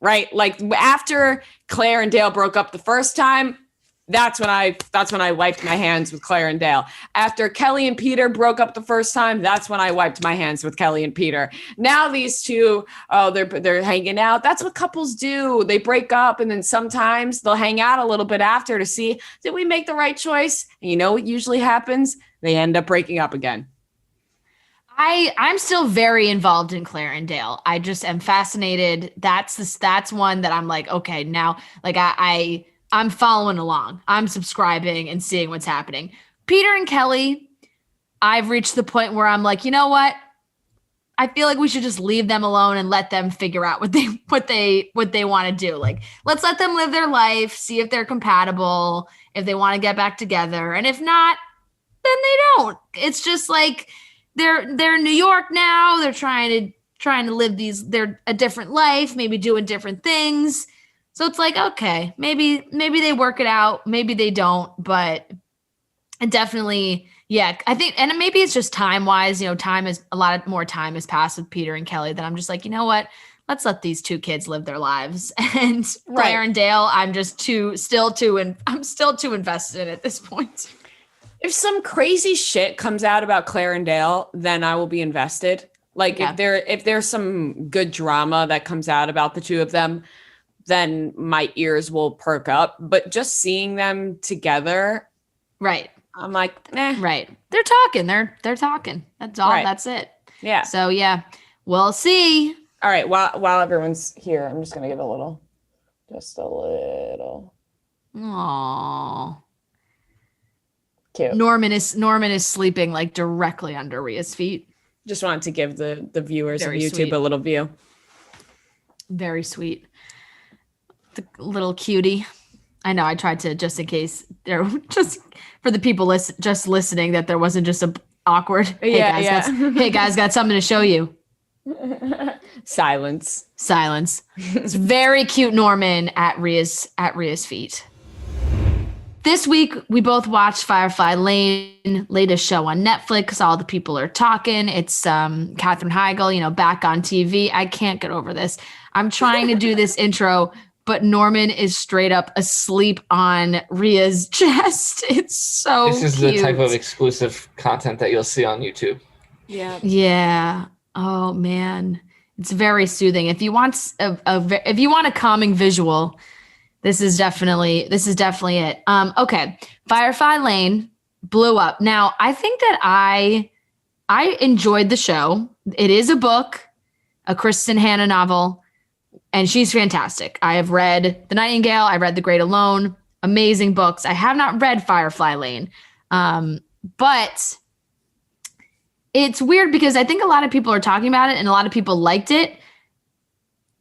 Right? Like, after Clare and Dale broke up the first time, that's when I wiped my hands with Clare and Dale. After Kelly and Peter broke up the first time, that's when I wiped my hands with Kelly and Peter. Now these two, they're hanging out. That's what couples do. They break up, and then sometimes they'll hang out a little bit after to see, did we make the right choice? And you know what usually happens? They end up breaking up again. I'm still very involved in Clare and Dale. I just am fascinated. That's one that I'm like, okay, now, like, I'm following along. I'm subscribing and seeing what's happening. Peter and Kelly, I've reached the point where I'm like, you know what? I feel like we should just leave them alone and let them figure out what they want to do. Like, let's let them live their life, see if they're compatible, if they want to get back together. And if not, then they don't. It's just like, they're in New York now. They're trying to live they're a different life, maybe doing different things. So it's like, okay, maybe they work it out, maybe they don't, but definitely, yeah, I think, and maybe it's just time wise, a lot more time has passed with Peter and Kelly that I'm just like, you know what? Let's let these two kids live their lives. And Clare and Dale, I'm still too invested in at this point. If some crazy shit comes out about Clare and Dale, then I will be invested. Like, if there's some good drama that comes out about the two of them. then my ears will perk up. But just seeing them together, right? I'm like, eh. Right. They're talking. They're talking. That's all. Right. That's it. Yeah. So yeah, we'll see. All right. While everyone's here, I'm just gonna give just a little. Aww. Cute. Norman is sleeping like directly under Rhea's feet. Just wanted to give the viewers Very of YouTube sweet. a little view. Very sweet. The little cutie. I know I tried to, just in case there, just for the people just listening, that there wasn't just a awkward, hey guys, got something to show you. Silence. It's very cute Norman at Rhea's feet. This week, we both watched Firefly Lane, latest show on Netflix. All the people are talking. It's Katherine Heigl, back on TV. I can't get over this. I'm trying to do this intro, but Norman is straight up asleep on Rhea's chest. It's so This is cute. the type of exclusive content that you'll see on YouTube. Yeah. Yeah. Oh, man. It's very soothing. If you want a calming visual, this is definitely it. Okay. Firefly Lane blew up. Now, I think that I enjoyed the show. It is a book, a Kristen Hanna novel, and she's fantastic. I have read The Nightingale. I read The Great Alone. Amazing books. I have not read Firefly Lane. But it's weird because I think a lot of people are talking about it and a lot of people liked it.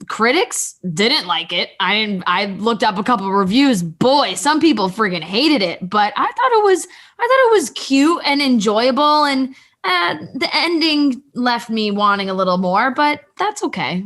Critics didn't like it. I looked up a couple of reviews. Boy, some people friggin' hated it, but I thought it was cute and enjoyable, and the ending left me wanting a little more, but that's okay.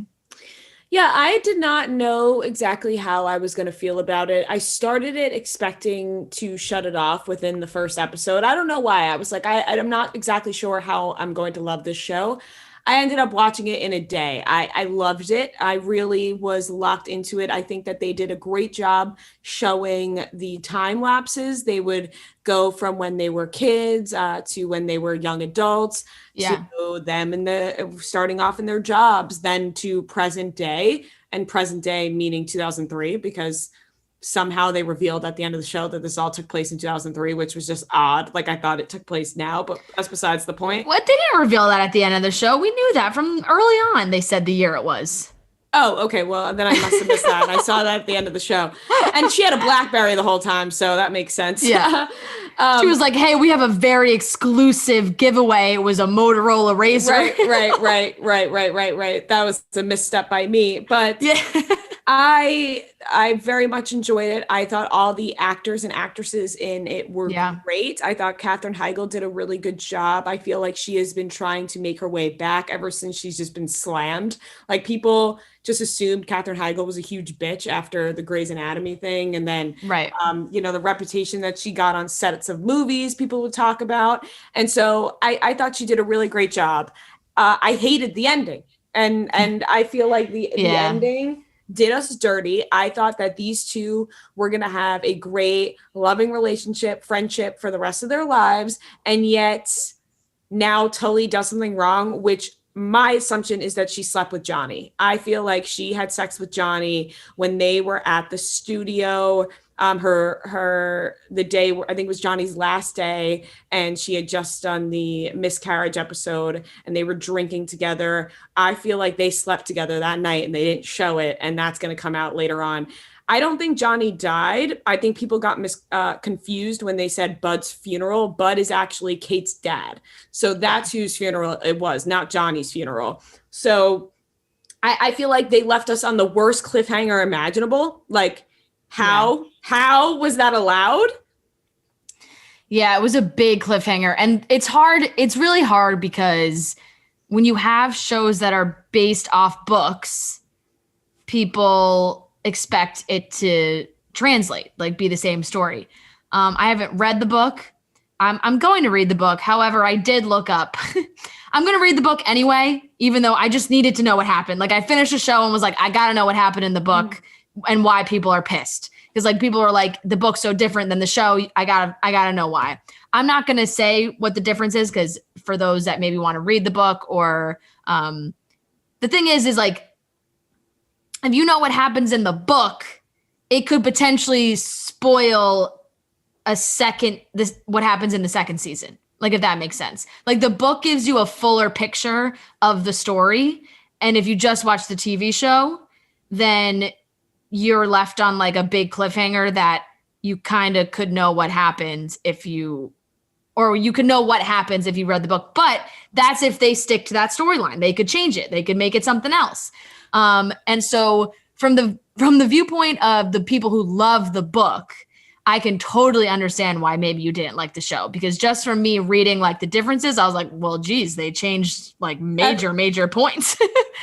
Yeah, I did not know exactly how I was going to feel about it. I started it expecting to shut it off within the first episode. I don't know why. I was like, I'm not exactly sure how I'm going to love this show. I ended up watching it in a day. I loved it. I really was locked into it. I think that they did a great job showing the time lapses. They would go from when they were kids to when they were young adults, to them starting off in their jobs, then to present day, and present day meaning 2003, because somehow they revealed at the end of the show that this all took place in 2003, which was just odd. Like, I thought it took place now, but that's besides the point. What? They didn't reveal that at the end of the show. We knew that from early on. They said the year it was. Oh, okay. Well, then I must have missed that. I saw that at the end of the show. And she had a BlackBerry the whole time, so that makes sense. Yeah. She was like, hey, we have a very exclusive giveaway. It was a Motorola Razr. Right. That was a misstep by me. But yeah. I very much enjoyed it. I thought all the actors and actresses in it were great. I thought Katherine Heigl did a really good job. I feel like she has been trying to make her way back ever since she's just been slammed. Like, people just assumed Katherine Heigl was a huge bitch after the Grey's Anatomy thing. And then, the reputation that she got on sets of movies, people would talk about. And so I thought she did a really great job. I hated the ending. And I feel like the ending did us dirty. I thought that these two were going to have a great, loving relationship, friendship for the rest of their lives. And yet now Tully does something wrong, which my assumption is that she slept with Johnny. I feel like she had sex with Johnny when they were at the studio. The day, I think it was Johnny's last day, and she had just done the miscarriage episode and they were drinking together. I feel like they slept together that night and they didn't show it, and that's going to come out later on. I don't think Johnny died. I think people got confused when they said Bud's funeral. Bud is actually Kate's dad. So that's whose funeral it was, not Johnny's funeral. So I feel like they left us on the worst cliffhanger imaginable. Like, how was that allowed? Yeah, it was a big cliffhanger. And it's hard. It's really hard because when you have shows that are based off books, people expect it to translate, like be the same story. I haven't read the book. I'm going to read the book. However, I did look up. I'm going to read the book anyway, even though I just needed to know what happened. Like, I finished the show and was like, I got to know what happened in the book and why people are pissed. Because like people are like, the book's so different than the show. I gotta know why. I'm not gonna say what the difference is, because for those that maybe want to read the book, or the thing is like, if you know what happens in the book, it could potentially spoil what happens in the second season. Like, if that makes sense. Like, the book gives you a fuller picture of the story. And if you just watch the TV show, then you're left on like a big cliffhanger that you kind of could know what happens you could know what happens if you read the book. But that's if they stick to that storyline. They could change it. They could make it something else. And so from the viewpoint of the people who love the book, I can totally understand why maybe you didn't like the show, because just from me reading like the differences, I was like, well, geez, they changed like major points,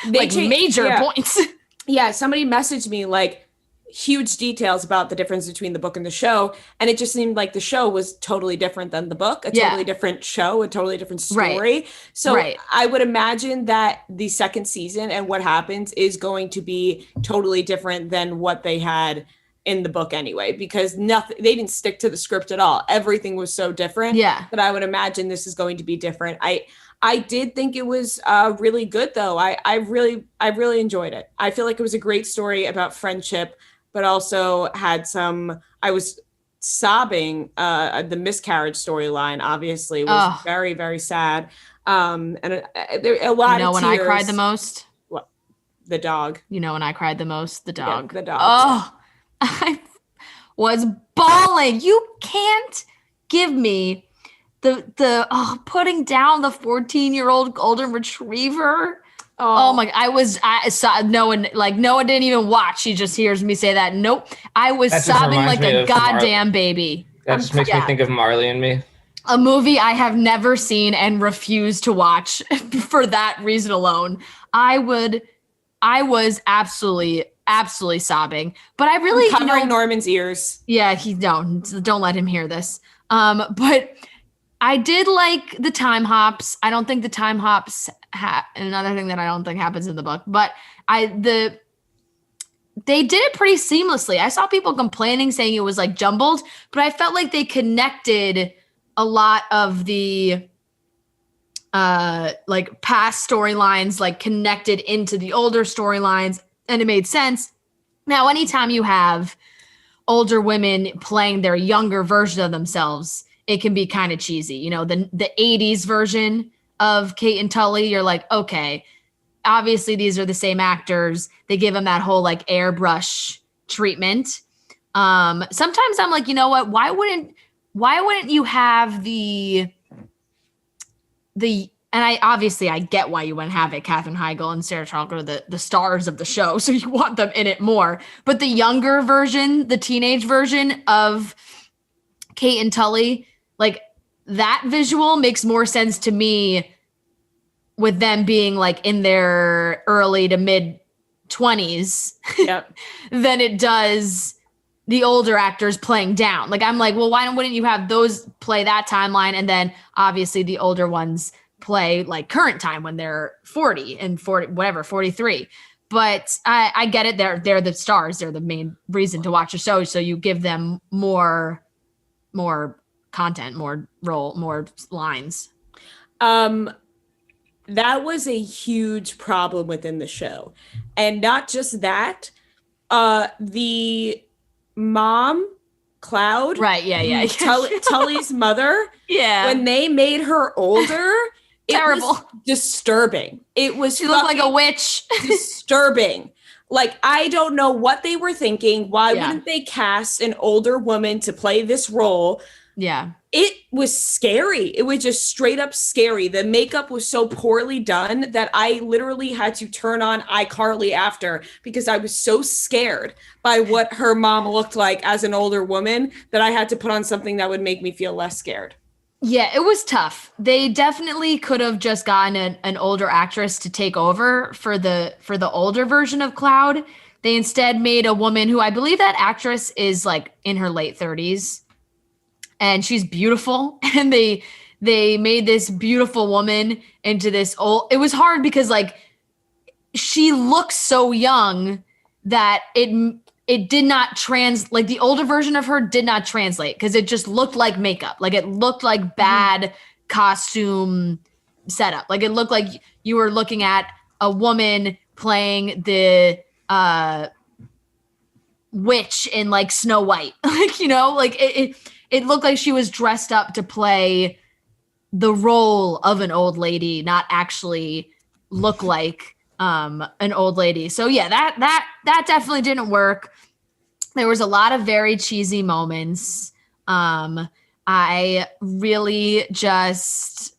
points. Yeah. Somebody messaged me like huge details about the difference between the book and the show. And it just seemed like the show was totally different than the book, a totally different show, a totally different story. Right. So I would imagine that the second season and what happens is going to be totally different than what they had in the book anyway, because they didn't stick to the script at all. Everything was so different that I would imagine this is going to be different. I did think it was really good though. I really enjoyed it. I feel like it was a great story about friendship, but also had I was sobbing. The miscarriage storyline obviously was very, very sad. And there a lot of tears. When I cried the most? What? The dog. When I cried the most? The dog. Yeah, the dog. Oh, I was bawling. You can't give me the putting down the 14-year-old golden retriever. Oh my! I saw Noah didn't even watch. She just hears me say that. Nope. I was sobbing like a goddamn baby. That just makes me think of Marley and Me. A movie I have never seen and refuse to watch for that reason alone. I was absolutely sobbing, but I really covering Norman's ears. Yeah, don't let him hear this. But I did like the time hops. I don't think the time hops another thing that I don't think happens in the book, but they did it pretty seamlessly. I saw people complaining, saying it was like jumbled, but I felt like they connected a lot of the like past storylines, like connected into the older storylines, and it made sense. Now, anytime you have older women playing their younger version of themselves, it can be kind of cheesy. The 80s version of Kate and Tully, you're like, okay, obviously these are the same actors. They give them that whole like airbrush treatment. Sometimes I'm like, you know what? Why wouldn't you have and I get why you wouldn't have it. Katherine Heigl and Sarah Chalker are the stars of the show, so you want them in it more. But the younger version, the teenage version of Kate and Tully, like that visual makes more sense to me with them being like in their early to mid 20s than it does the older actors playing down. Like, I'm like, well, why wouldn't you have those play that timeline? And then obviously the older ones play like current time when they're 40 and 43. But I get it. They're the stars. They're the main reason to watch a show. So you give them more content, more role, more lines. That was a huge problem within the show. And not just that, the mom, Cloud. Right, yeah. Tully's mother. Yeah. When they made her older, terrible. It was disturbing. She looked like a witch. Disturbing. Like, I don't know what they were thinking. Why wouldn't they cast an older woman to play this role? Yeah. It was scary. It was just straight up scary. The makeup was so poorly done that I literally had to turn on iCarly after, because I was so scared by what her mom looked like as an older woman that I had to put on something that would make me feel less scared. Yeah, it was tough. They definitely could have just gotten an older actress to take over for the older version of Cloud. They instead made a woman who, I believe that actress is like in her late 30s. And she's beautiful. And they made this beautiful woman into this old. It was hard because like she looks so young that it did not like the older version of her did not translate because it just looked like makeup. Like it looked like bad costume setup. Like it looked like you were looking at a woman playing the witch in like Snow White. Like, you know, like it looked like she was dressed up to play the role of an old lady, not actually look like an old lady. So yeah, that definitely didn't work. There was a lot of very cheesy moments. I really just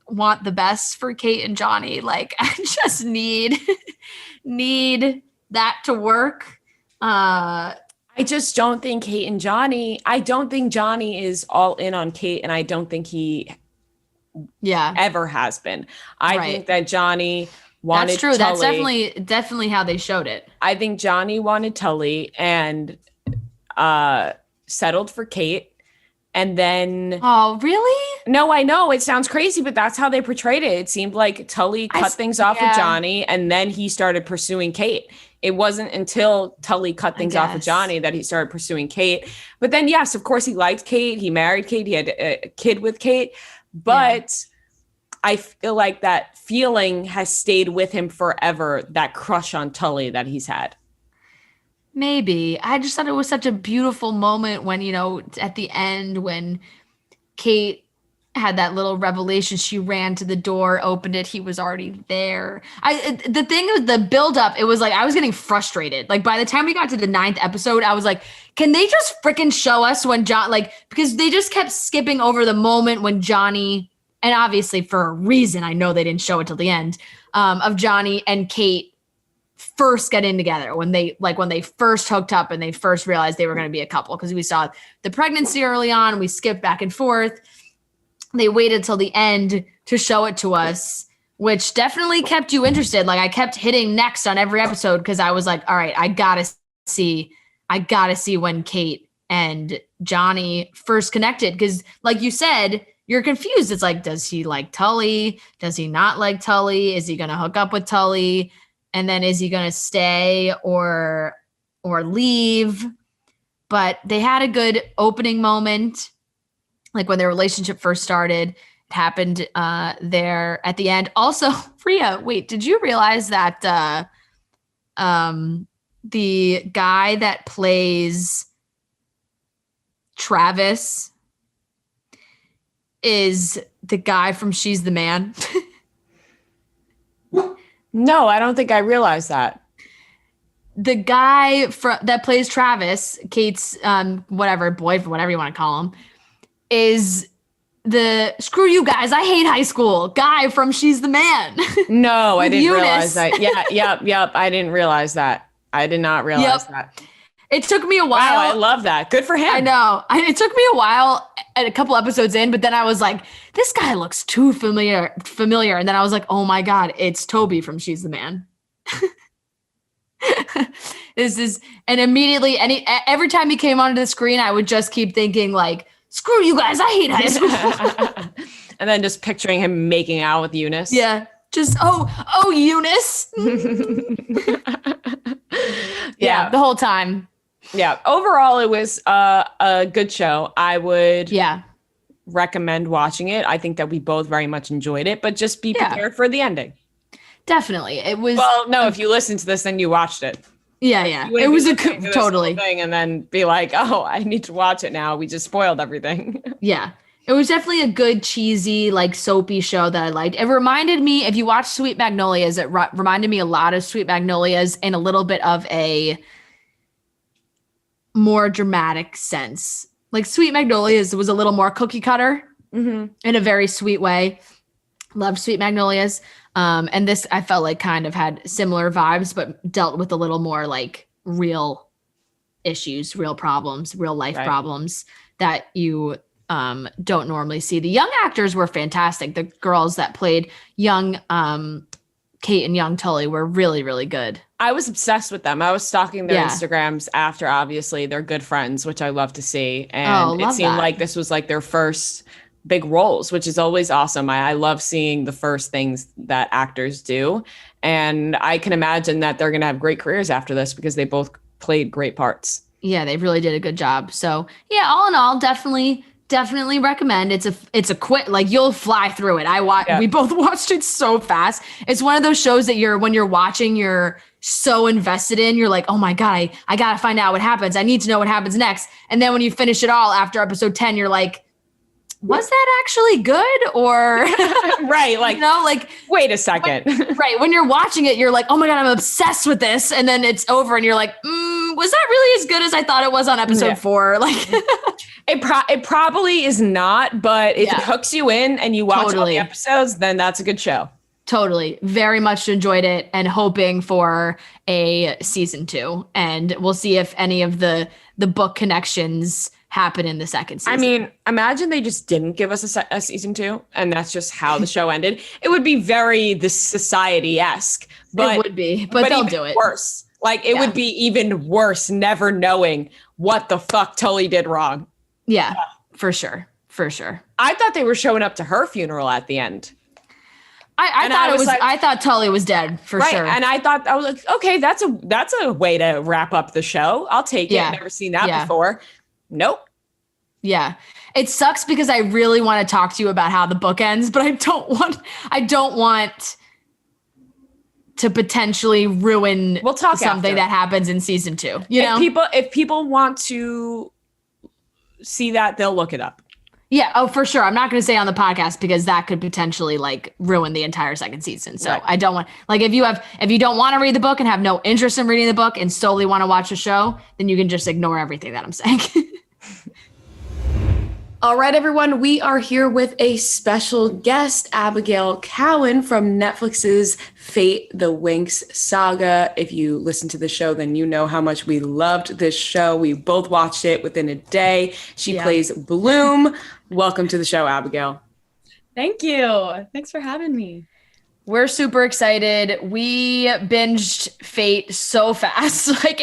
want the best for Kate and Johnny. Like, I just need that to work. I just don't think I don't think Johnny is all in on Kate, and I don't think he ever has been. I think that Johnny wanted That's true. Tully. That's definitely how they showed it. I think Johnny wanted Tully and settled for Kate. And then... Oh, really? No, I know. It sounds crazy, but that's how they portrayed it. It seemed like Tully cut things off with Johnny, and then he started pursuing Kate. It wasn't until Tully cut things off with Johnny that he started pursuing Kate. But then, yes, of course, he liked Kate. He married Kate. He had a kid with Kate. But I feel like that feeling has stayed with him forever, that crush on Tully that he's had. Maybe. I just thought it was such a beautiful moment when, you know, at the end when Kate had that little revelation, she ran to the door, opened it, he was already there. The thing with the buildup, it was like I was getting frustrated. Like by the time we got to the 9th episode, I was like, can they just freaking show us when because they just kept skipping over the moment when Johnny, and obviously for a reason, I know they didn't show it till the end, of Johnny and Kate first getting together, when they first hooked up and they first realized they were going to be a couple, because we saw the pregnancy early on, we skipped back and forth. They waited till the end to show it to us, which definitely kept you interested. Like I kept hitting next on every episode because I was like, all right, I gotta see when Kate and Johnny first connected. Because like you said, you're confused. It's like, does he like Tully? Does he not like Tully? Is he gonna hook up with Tully? And then is he going to stay or leave? But they had a good opening moment. Like when their relationship first started, it happened there at the end. Also, Priya, wait, did you realize that the guy that plays Travis is the guy from She's the Man? No, I don't think I realized that. The guy that plays Travis, Kate's boyfriend, whatever you want to call him, is the screw you guys, I hate high school guy from She's the Man. No, I didn't realize that. Yeah, yep. I didn't realize that. I did not realize that. It took me a while. Wow, I love that. Good for him. I know. It took me a while at a couple episodes in, but then I was like, this guy looks too familiar. And then I was like, oh my God, it's Toby from She's the Man. And immediately, every time he came onto the screen, I would just keep thinking like, screw you guys, I hate high school. And then just picturing him making out with Eunice. Yeah. Just, oh, Eunice. Yeah, the whole time. Yeah. Overall, it was a good show. I would recommend watching it. I think that we both very much enjoyed it, but just be prepared for the ending. Definitely. It was. Well, no, if you listen to this, then you watched it. Yeah. It was a totally thing, and then be like, oh, I need to watch it now. We just spoiled everything. Yeah. It was definitely a good, cheesy, like soapy show that I liked. It reminded me, if you watch Sweet Magnolias, it reminded me a lot of Sweet Magnolias in a little bit of a more dramatic sense. Like Sweet Magnolias was a little more cookie cutter in a very sweet way. Loved Sweet Magnolias. And this I felt like kind of had similar vibes, but dealt with a little more like real issues, real problems, real life problems that you don't normally see. The young actors were fantastic. The girls that played young Kate and young Tully were really, really good. I was obsessed with them. I was stalking their Instagrams after, obviously, they're good friends, which I love to see. And it seemed like this was like their first big roles, which is always awesome. I love seeing the first things that actors do. And I can imagine that they're going to have great careers after this because they both played great parts. Yeah, they really did a good job. So yeah, all in all, definitely definitely recommend. It's a quick, like you'll fly through it. We both watched it so fast. It's one of those shows that when you're watching, you're so invested in. You're like, oh my God, I gotta find out what happens. I need to know what happens next. And then when you finish it all after episode 10, you're like, was that actually good? Or right, like, wait a second. Right, when you're watching it, you're like, oh my God, I'm obsessed with this, and then it's over and you're like, was that really as good as I thought it was on episode 4? Like it probably is not, but if it hooks you in and you watch all the episodes, then that's a good show. Totally. Very much enjoyed it and hoping for a season 2. And we'll see if any of the book connections happen in the second season. I mean, imagine they just didn't give us a season 2 and that's just how the show ended. It would be very The Society-esque. But, it would be, but they'll do it. Worse. Like it would be even worse never knowing what the fuck Tully did wrong. Yeah, for sure. For sure. I thought they were showing up to her funeral at the end. I thought Tully was dead for sure. And I was like, okay, that's a way to wrap up the show. I'll take it. Never seen that before. Nope. Yeah. It sucks because I really want to talk to you about how the book ends, but I don't want to potentially ruin something that happens in season 2. If people want to see that, they'll look it up. Yeah. Oh, for sure. I'm not going to say on the podcast because that could potentially like ruin the entire second season. So I don't want, like, if you don't want to read the book and have no interest in reading the book and solely want to watch the show, then you can just ignore everything that I'm saying. All right, everyone, we are here with a special guest, Abigail Cowen from Netflix's Fate the Winx saga. If you listen to the show, then you know how much we loved this show. We both watched it within a day. She plays Bloom. Welcome to the show, Abigail. Thank you. Thanks for having me. We're super excited. We binged Fate so fast. Like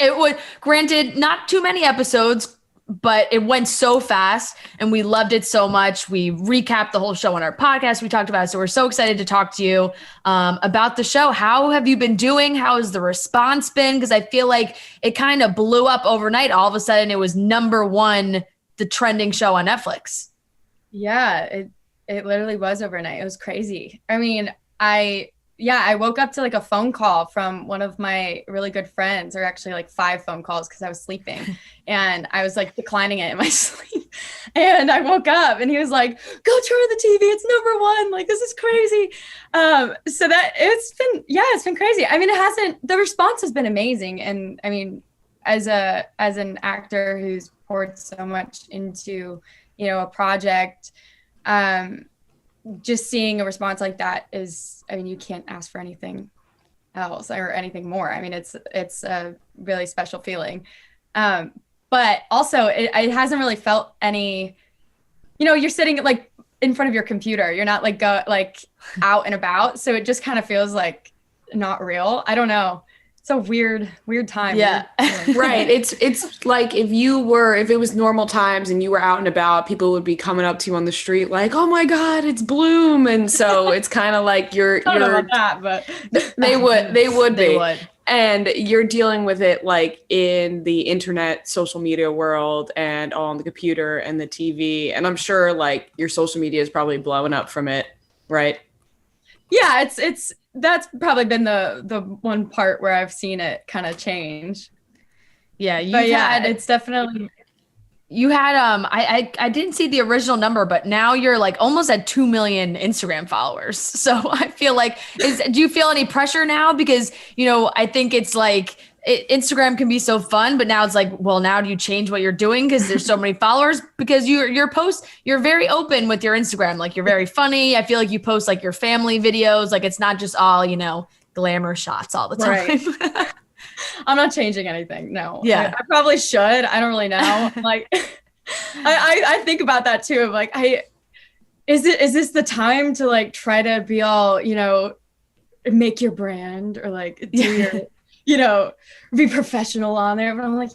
granted, not too many episodes, but it went so fast and we loved it so much. We recapped the whole show on our podcast. We talked about it. So we're so excited to talk to you about the show. How have you been doing? How has the response been? Because I feel like it kind of blew up overnight. All of a sudden it was #1, the trending show on Netflix. Yeah, it literally was overnight. It was crazy. I mean, I woke up to like a phone call from one of my really good friends, or actually like 5 phone calls because I was sleeping and I was like declining it in my sleep. And I woke up and he was like, go turn on the TV. It's #1. Like, this is crazy. So that it's been crazy. I mean, the response has been amazing. And I mean, as an actor who's poured so much into, a project, just seeing a response like that is, I mean, you can't ask for anything else or anything more. I mean, it's a really special feeling. But also it hasn't really felt any, you're sitting like in front of your computer. You're not like out and about. So it just kind of feels like not real. I don't know. It's a weird time. Yeah. Right. It's like if it was normal times and you were out and about, people would be coming up to you on the street like, oh my God, it's Bloom. And so it's kind of like you're about that, but they would be. And you're dealing with it like in the internet, social media world and on the computer and the TV. And I'm sure like your social media is probably blowing up from it. Right. Yeah, that's probably been the one part where I've seen it kind of change. Yeah, it's definitely. You had I didn't see the original number, but now you're like almost at 2 million Instagram followers. So I feel like do you feel any pressure now? Because I think it's like Instagram can be so fun, but now it's like, well, now do you change what you're doing because there's so many followers? Because your posts, you're very open with your Instagram. Like you're very funny. I feel like you post like your family videos. Like it's not just all, glamour shots all the time. Right. I'm not changing anything. No. Yeah. I probably should. I don't really know. Like I think about that too. I'm like, is this the time to like try to be all, make your brand or like do your be professional on there. But I'm like,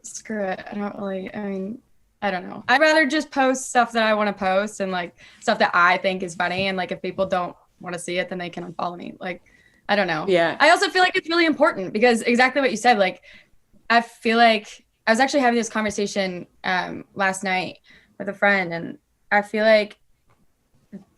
screw it. I don't know. I'd rather just post stuff that I want to post and like stuff that I think is funny. And like, if people don't want to see it, then they can unfollow me. Like, I don't know. Yeah. I also feel like it's really important because exactly what you said, like, I feel like I was actually having this conversation last night with a friend, and I feel like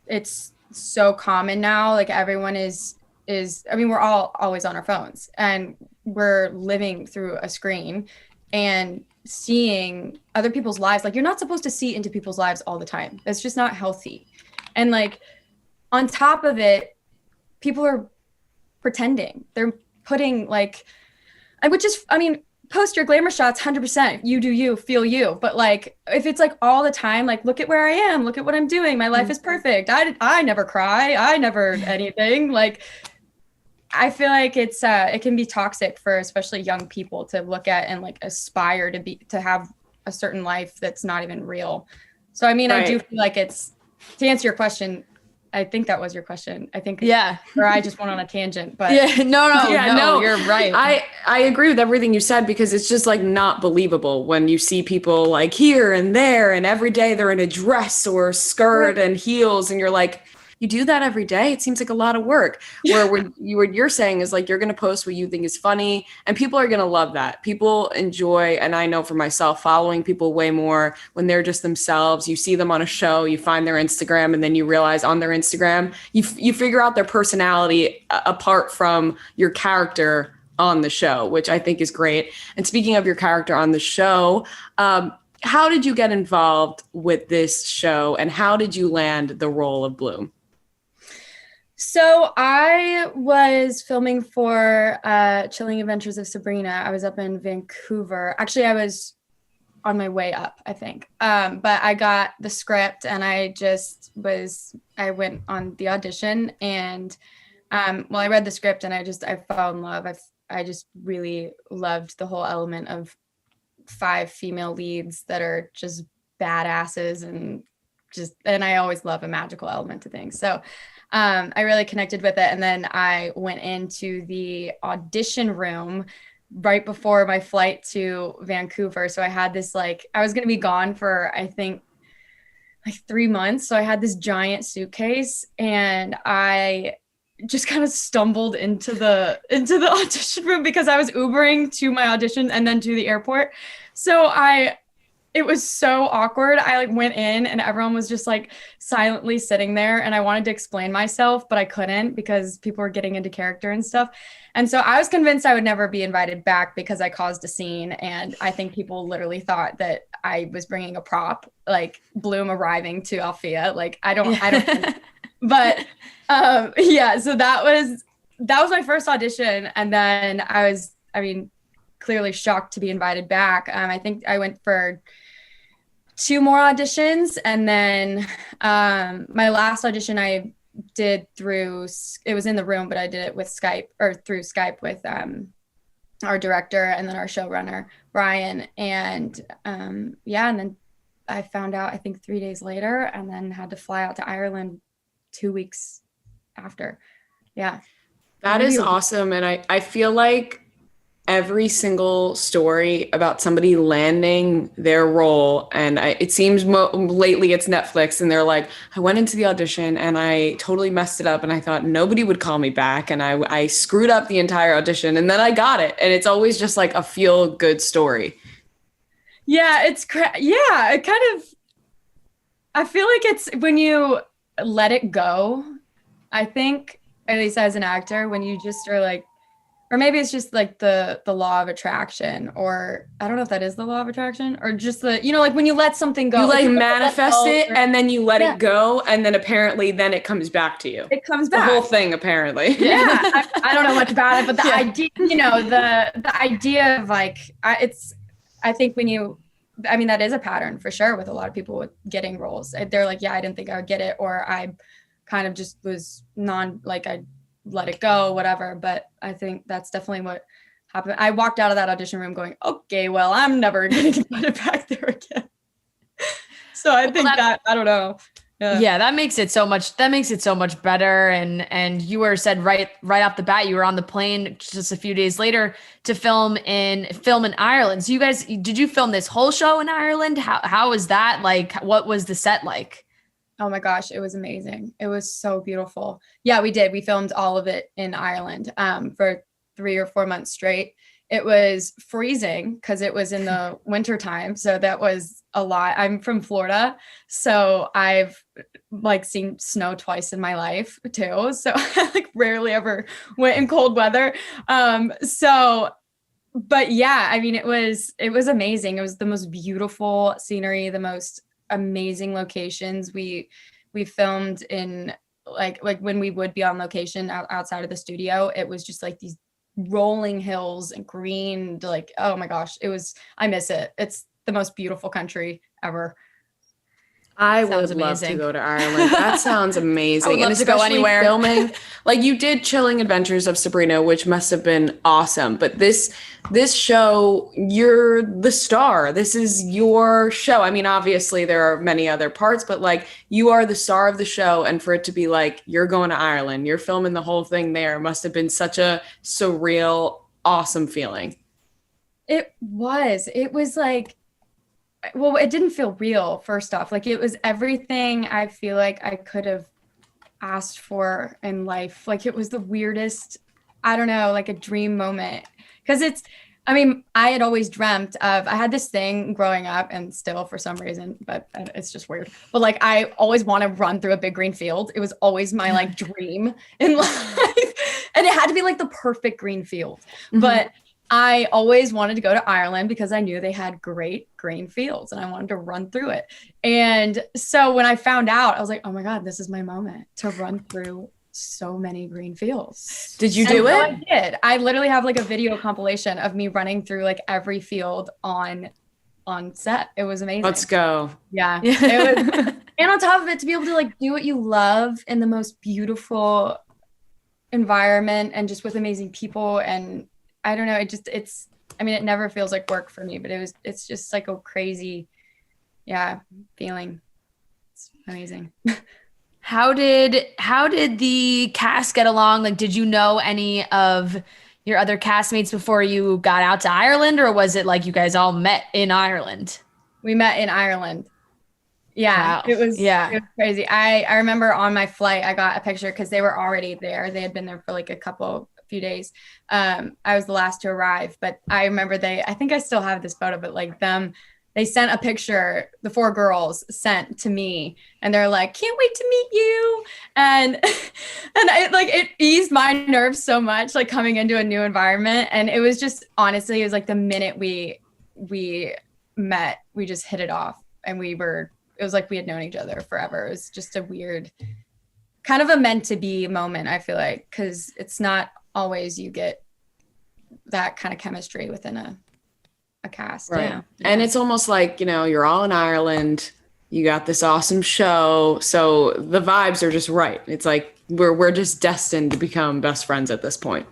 it's so common now. Like everyone is, I mean, we're all always on our phones and we're living through a screen and seeing other people's lives. Like you're not supposed to see into people's lives all the time. That's just not healthy. And like on top of it, people are pretending. They're putting like, which is, I mean, post your glamour shots 100%. You do you, feel you. But like if it's like all the time, like look at where I am, look at what I'm doing, my life is perfect, I never cry, I never anything. Like I feel like it's it can be toxic for especially young people to look at and like aspire to have a certain life that's not even real. So I mean, right. I do feel like it's, to answer your question, I think that was your question. I think, yeah. Or I just went on a tangent, but no, you're right. I agree with everything you said, because it's just like not believable when you see people like here and there and every day they're in a dress or a skirt and heels, and you're like, you do that every day? It seems like a lot of work. Where what you're saying is like, you're going to post what you think is funny and people are going to love that. People enjoy, and I know for myself, following people way more when they're just themselves. You see them on a show, you find their Instagram, and then you realize on their Instagram, you figure out their personality apart from your character on the show, which I think is great. And speaking of your character on the show, how did you get involved with this show and how did you land the role of Bloom? So I was filming for Chilling Adventures of Sabrina. I was up in Vancouver. Actually, I was on my way up, I think. But I got the script and I went on the audition, and I read the script and I fell in love. I just really loved the whole element of 5 female leads that are just badasses, and I always love a magical element to things. So I really connected with it. And then I went into the audition room right before my flight to Vancouver. So I had this, like, I was going to be gone for, I think, like 3 months. So I had this giant suitcase and I just kind of stumbled into the audition room because I was Ubering to my audition and then to the airport. So it was so awkward. I like went in and everyone was just like silently sitting there, and I wanted to explain myself, but I couldn't because people were getting into character and stuff. And so I was convinced I would never be invited back because I caused a scene. And I think people literally thought that I was bringing a prop, like Bloom arriving to Althea. Like I don't, but so that was my first audition. And then I was, clearly shocked to be invited back. I think I went for 2 more auditions, and then my last audition I did it was in the room, but I did it with through Skype with our director and then our showrunner Brian, and and then I found out I think 3 days later, and then had to fly out to Ireland 2 weeks after. Yeah, that is awesome. And I feel like every single story about somebody landing their role, and it seems lately it's Netflix, and they're like, I went into the audition and I totally messed it up and I thought nobody would call me back, and I screwed up the entire audition and then I got it. And it's always just like a feel good story. Yeah, it kind of, I feel like it's when you let it go, I think, at least as an actor, when you just are like, or maybe it's just like the law of attraction, or I don't know if that is the law of attraction, or just the, like when you let something go. You like manifest it and then you let it go, and then apparently then it comes back to you. It comes back. The whole thing, apparently. Yeah. I don't know much about it, but the idea, the idea of like, I think that is a pattern for sure with a lot of people with getting roles. They're like, yeah, I didn't think I would get it, or I kind of just was I let it go, whatever. But I think that's definitely what happened. I walked out of that audition room going, okay, well, I'm never going to get it back there again. So I think I don't know. Yeah, that makes it so much better. And you were said right off the bat, you were on the plane just a few days later to film in Ireland. So you guys, did you film this whole show in Ireland? How was that? Like, what was the set like? Oh my gosh, it was amazing. It was so beautiful. Yeah, we did. We filmed all of it in Ireland for 3 or 4 months straight. it was freezing because it was in the winter time. So that was a lot. I'm from Florida, so I've like seen snow twice in my life too. So I like rarely ever went in cold weather. But yeah, I mean, it was amazing. It was the most beautiful scenery, the most amazing locations. We filmed in like when we would be on location outside of the studio, it was just like these rolling hills and green, like, oh my gosh, I miss it. It's the most beautiful country ever. I would love to go to Ireland. That sounds amazing. I would love to go anywhere. Filming, like you did Chilling Adventures of Sabrina, which must have been awesome. But this show, you're the star. This is your show. I mean, obviously there are many other parts, but like you are the star of the show. And for it to be like, you're going to Ireland, you're filming the whole thing there, must have been such a surreal, awesome feeling. It was like, well, it didn't feel real, first off. Like, it was everything I feel like I could have asked for in life. Like, it was the weirdest, I don't know, like a dream moment. Because I had always dreamt of, I had this thing growing up and still for some reason, but it's just weird. But like, I always want to run through a big green field. It was always my like dream in life. And it had to be like the perfect green field. Mm-hmm. But I always wanted to go to Ireland because I knew they had great green fields and I wanted to run through it. And so when I found out, I was like, oh my God, this is my moment to run through so many green fields. Did you do it? I did. I literally have like a video compilation of me running through like every field on set. It was amazing. Let's go. Yeah. It was, and on top of it, to be able to like do what you love in the most beautiful environment and just with amazing people, and I don't know, it never feels like work for me, but it's just like a crazy, feeling. It's amazing. How did the cast get along? Like, did you know any of your other castmates before you got out to Ireland, or was it like you guys all met in Ireland? We met in Ireland. Yeah, wow. It was crazy. I remember on my flight, I got a picture because they were already there. They had been there for like a few days. I was the last to arrive, but I remember I think I still have this photo, but like they sent a picture, the 4 girls sent to me, and they're like, can't wait to meet you. And it eased my nerves so much, like coming into a new environment. And it was just, honestly, it was like the minute we met, we just hit it off, and it was like we had known each other forever. It was just a weird, kind of a meant to be moment, I feel like, because it's not always you get that kind of chemistry within a cast. Right. Yeah. And it's almost like, you're all in Ireland, you got this awesome show, so the vibes are just right. It's like we're just destined to become best friends at this point.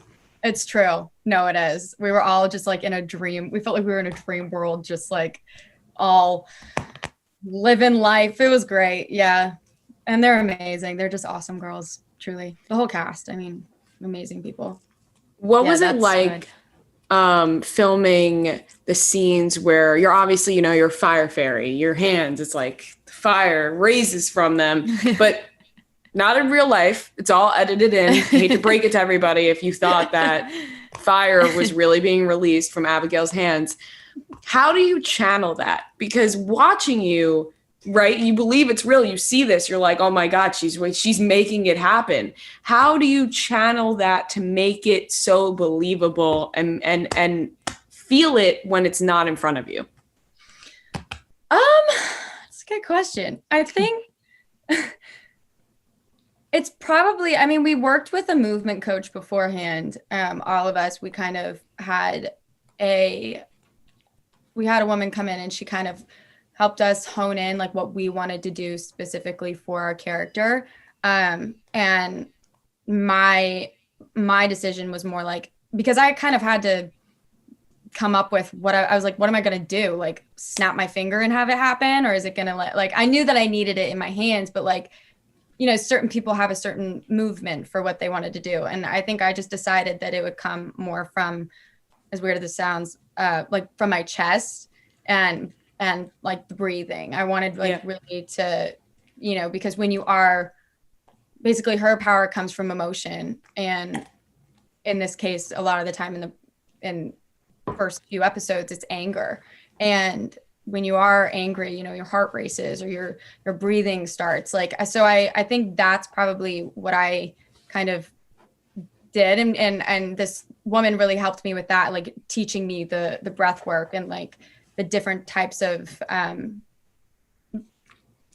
It's true. No, it is. We were all just like in a dream. We felt like we were in a dream world, just like all living life. It was great. Yeah. And they're amazing. They're just awesome girls, truly. The whole cast, amazing people. What was it like filming the scenes where you're obviously, you're fire fairy, your hands, it's like fire raises from them, but not in real life. It's all edited in. I hate to break it to everybody if you thought that fire was really being released from Abigail's hands. How do you channel that? Because watching you, right, you believe it's real. You see this, you're like, oh my God, she's making it happen. How do you channel that to make it so believable and feel it when it's not in front of you? That's a good question. I think it's probably, we worked with a movement coach beforehand. All of us, we kind of had a woman come in, and she kind of helped us hone in like what we wanted to do specifically for our character. And my decision was more like, because I kind of had to come up with what I was like, what am I going to do? Like snap my finger and have it happen? Or is it going to like, I knew that I needed it in my hands, but like, certain people have a certain movement for what they wanted to do. And I think I just decided that it would come more from, as weird as this sounds, like from my chest and like the breathing. I wanted really to, because when you are, basically her power comes from emotion. And in this case, a lot of the time in first few episodes, it's anger. And when you are angry, you know, your heart races or your breathing starts. Like, so I think that's probably what I kind of did. And this woman really helped me with that, like teaching me the breath work and like the different types of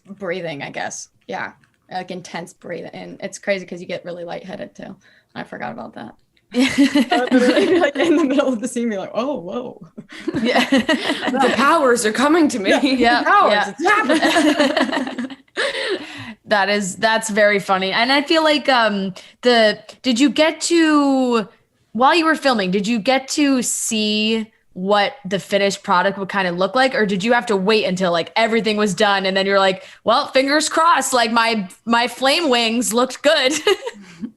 breathing, I guess. Yeah. Like intense breathing. And it's crazy because you get really lightheaded too. I forgot about that. Like in the middle of the scene, be like, oh, whoa. Yeah. The powers are coming to me. Yeah. Powers, it's happening. That's very funny. And I feel like did you get to, while you were filming, did you get to see what the finished product would kind of look like, or did you have to wait until like everything was done and then you're like, well, fingers crossed, like my flame wings looked good?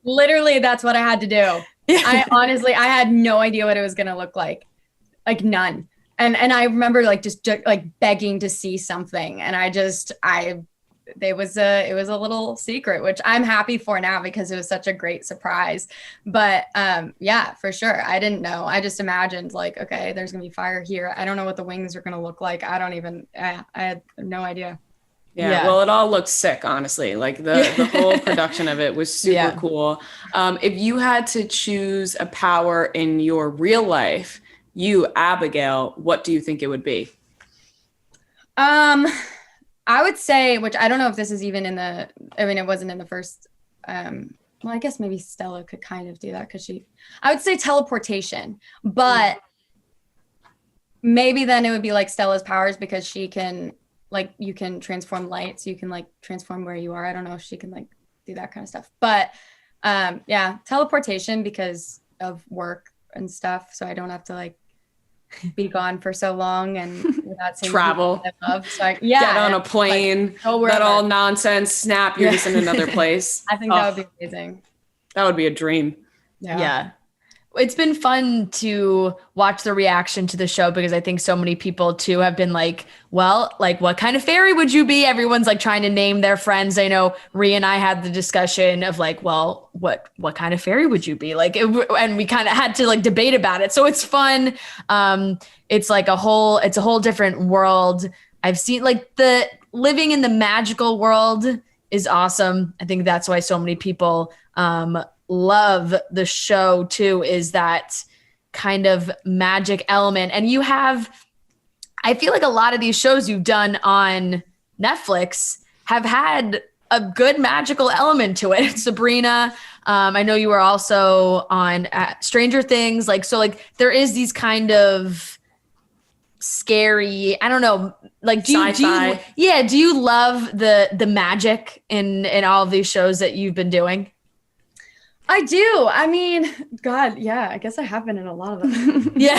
Literally, that's what I had to do. I had no idea what it was going to look like none. And I remember like just like begging to see something. And it was a little secret, which I'm happy for now because it was such a great surprise. But yeah, for sure. I didn't know. I just imagined like, okay, there's going to be fire here. I don't know what the wings are going to look like. I had no idea. Yeah, well, it all looks sick, honestly. Like the whole production of it was super cool. If you had to choose a power in your real life, you, Abigail, what do you think it would be? I would say, which I don't know if this is even it wasn't in the first, well, I guess maybe Stella could kind of do that because I would say teleportation, but maybe then it would be like Stella's powers because she can, like, you can transform light, so you can like transform where you are. I don't know if she can like do that kind of stuff, but yeah, teleportation because of work and stuff, so I don't have to like be gone for so long and without seeing travel. I love. So get on a plane, like, that all nonsense, snap, you're just in another place. I think that would be amazing. That would be a dream. Yeah. It's been fun to watch the reaction to the show because I think so many people too have been like, well, like what kind of fairy would you be? Everyone's like trying to name their friends. I know Rhea and I had the discussion of like, well, what kind of fairy would you be? Like, and we kind of had to like debate about it. So it's fun. It's like a whole different world. I've seen like the living in the magical world is awesome. I think that's why so many people, love the show too, is that kind of magic element. And I feel like a lot of these shows you've done on Netflix have had a good magical element to it. Sabrina, I know you were also on Stranger Things, like, so like there is these kind of scary, I don't know, like do you love the magic in all of these shows that you've been doing? I do. I mean, God, yeah, I guess I have been in a lot of them. Yeah.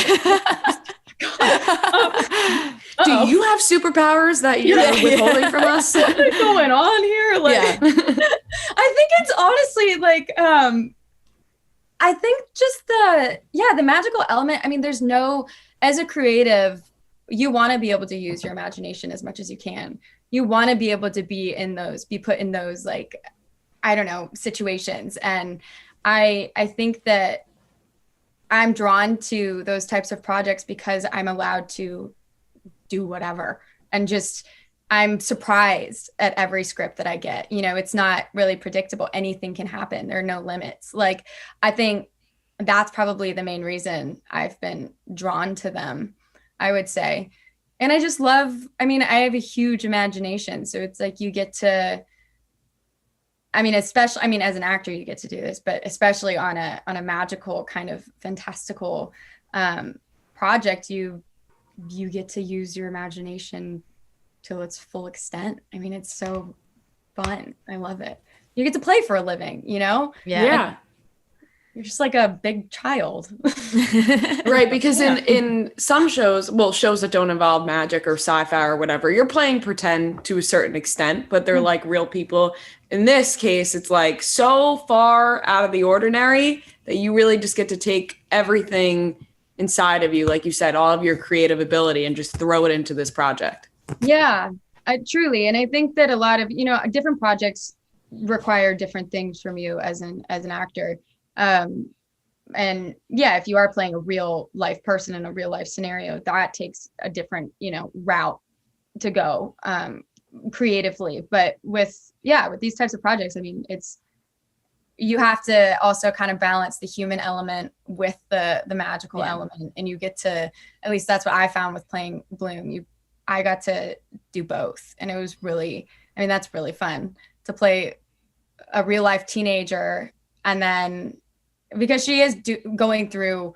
Do you have superpowers that you're withholding from us? What is going on here? Like, I think it's honestly like, I think just the magical element. I mean, as a creative, you want to be able to use your imagination as much as you can. You want to be able to be put in those like, I don't know, situations. And I think that I'm drawn to those types of projects because I'm allowed to do whatever. And just, I'm surprised at every script that I get. You know, it's not really predictable. Anything can happen. There are no limits. Like, I think that's probably the main reason I've been drawn to them, I would say. And I just love, I mean, I have a huge imagination. So it's like you get to, I mean, especially, I mean, as an actor, you get to do this, but especially on a magical kind of fantastical project, you get to use your imagination to its full extent. I mean, it's so fun. I love it. You get to play for a living, you know? Yeah. You're just like a big child. Right, because in some shows, well, shows that don't involve magic or sci-fi or whatever, you're playing pretend to a certain extent, but they're like real people. In this case, it's like so far out of the ordinary that you really just get to take everything inside of you, like you said, all of your creative ability, and just throw it into this project. Yeah, truly. And I think that a lot of, different projects require different things from you as an actor. and yeah, if you are playing a real life person in a real life scenario, that takes a different, route to go creatively. But with these types of projects, I mean, you have to also kind of balance the human element with the magical element, and you get to, at least that's what I found with playing Bloom. I got to do both, and it was really, I mean, that's really fun to play a real life teenager, and then because she is going through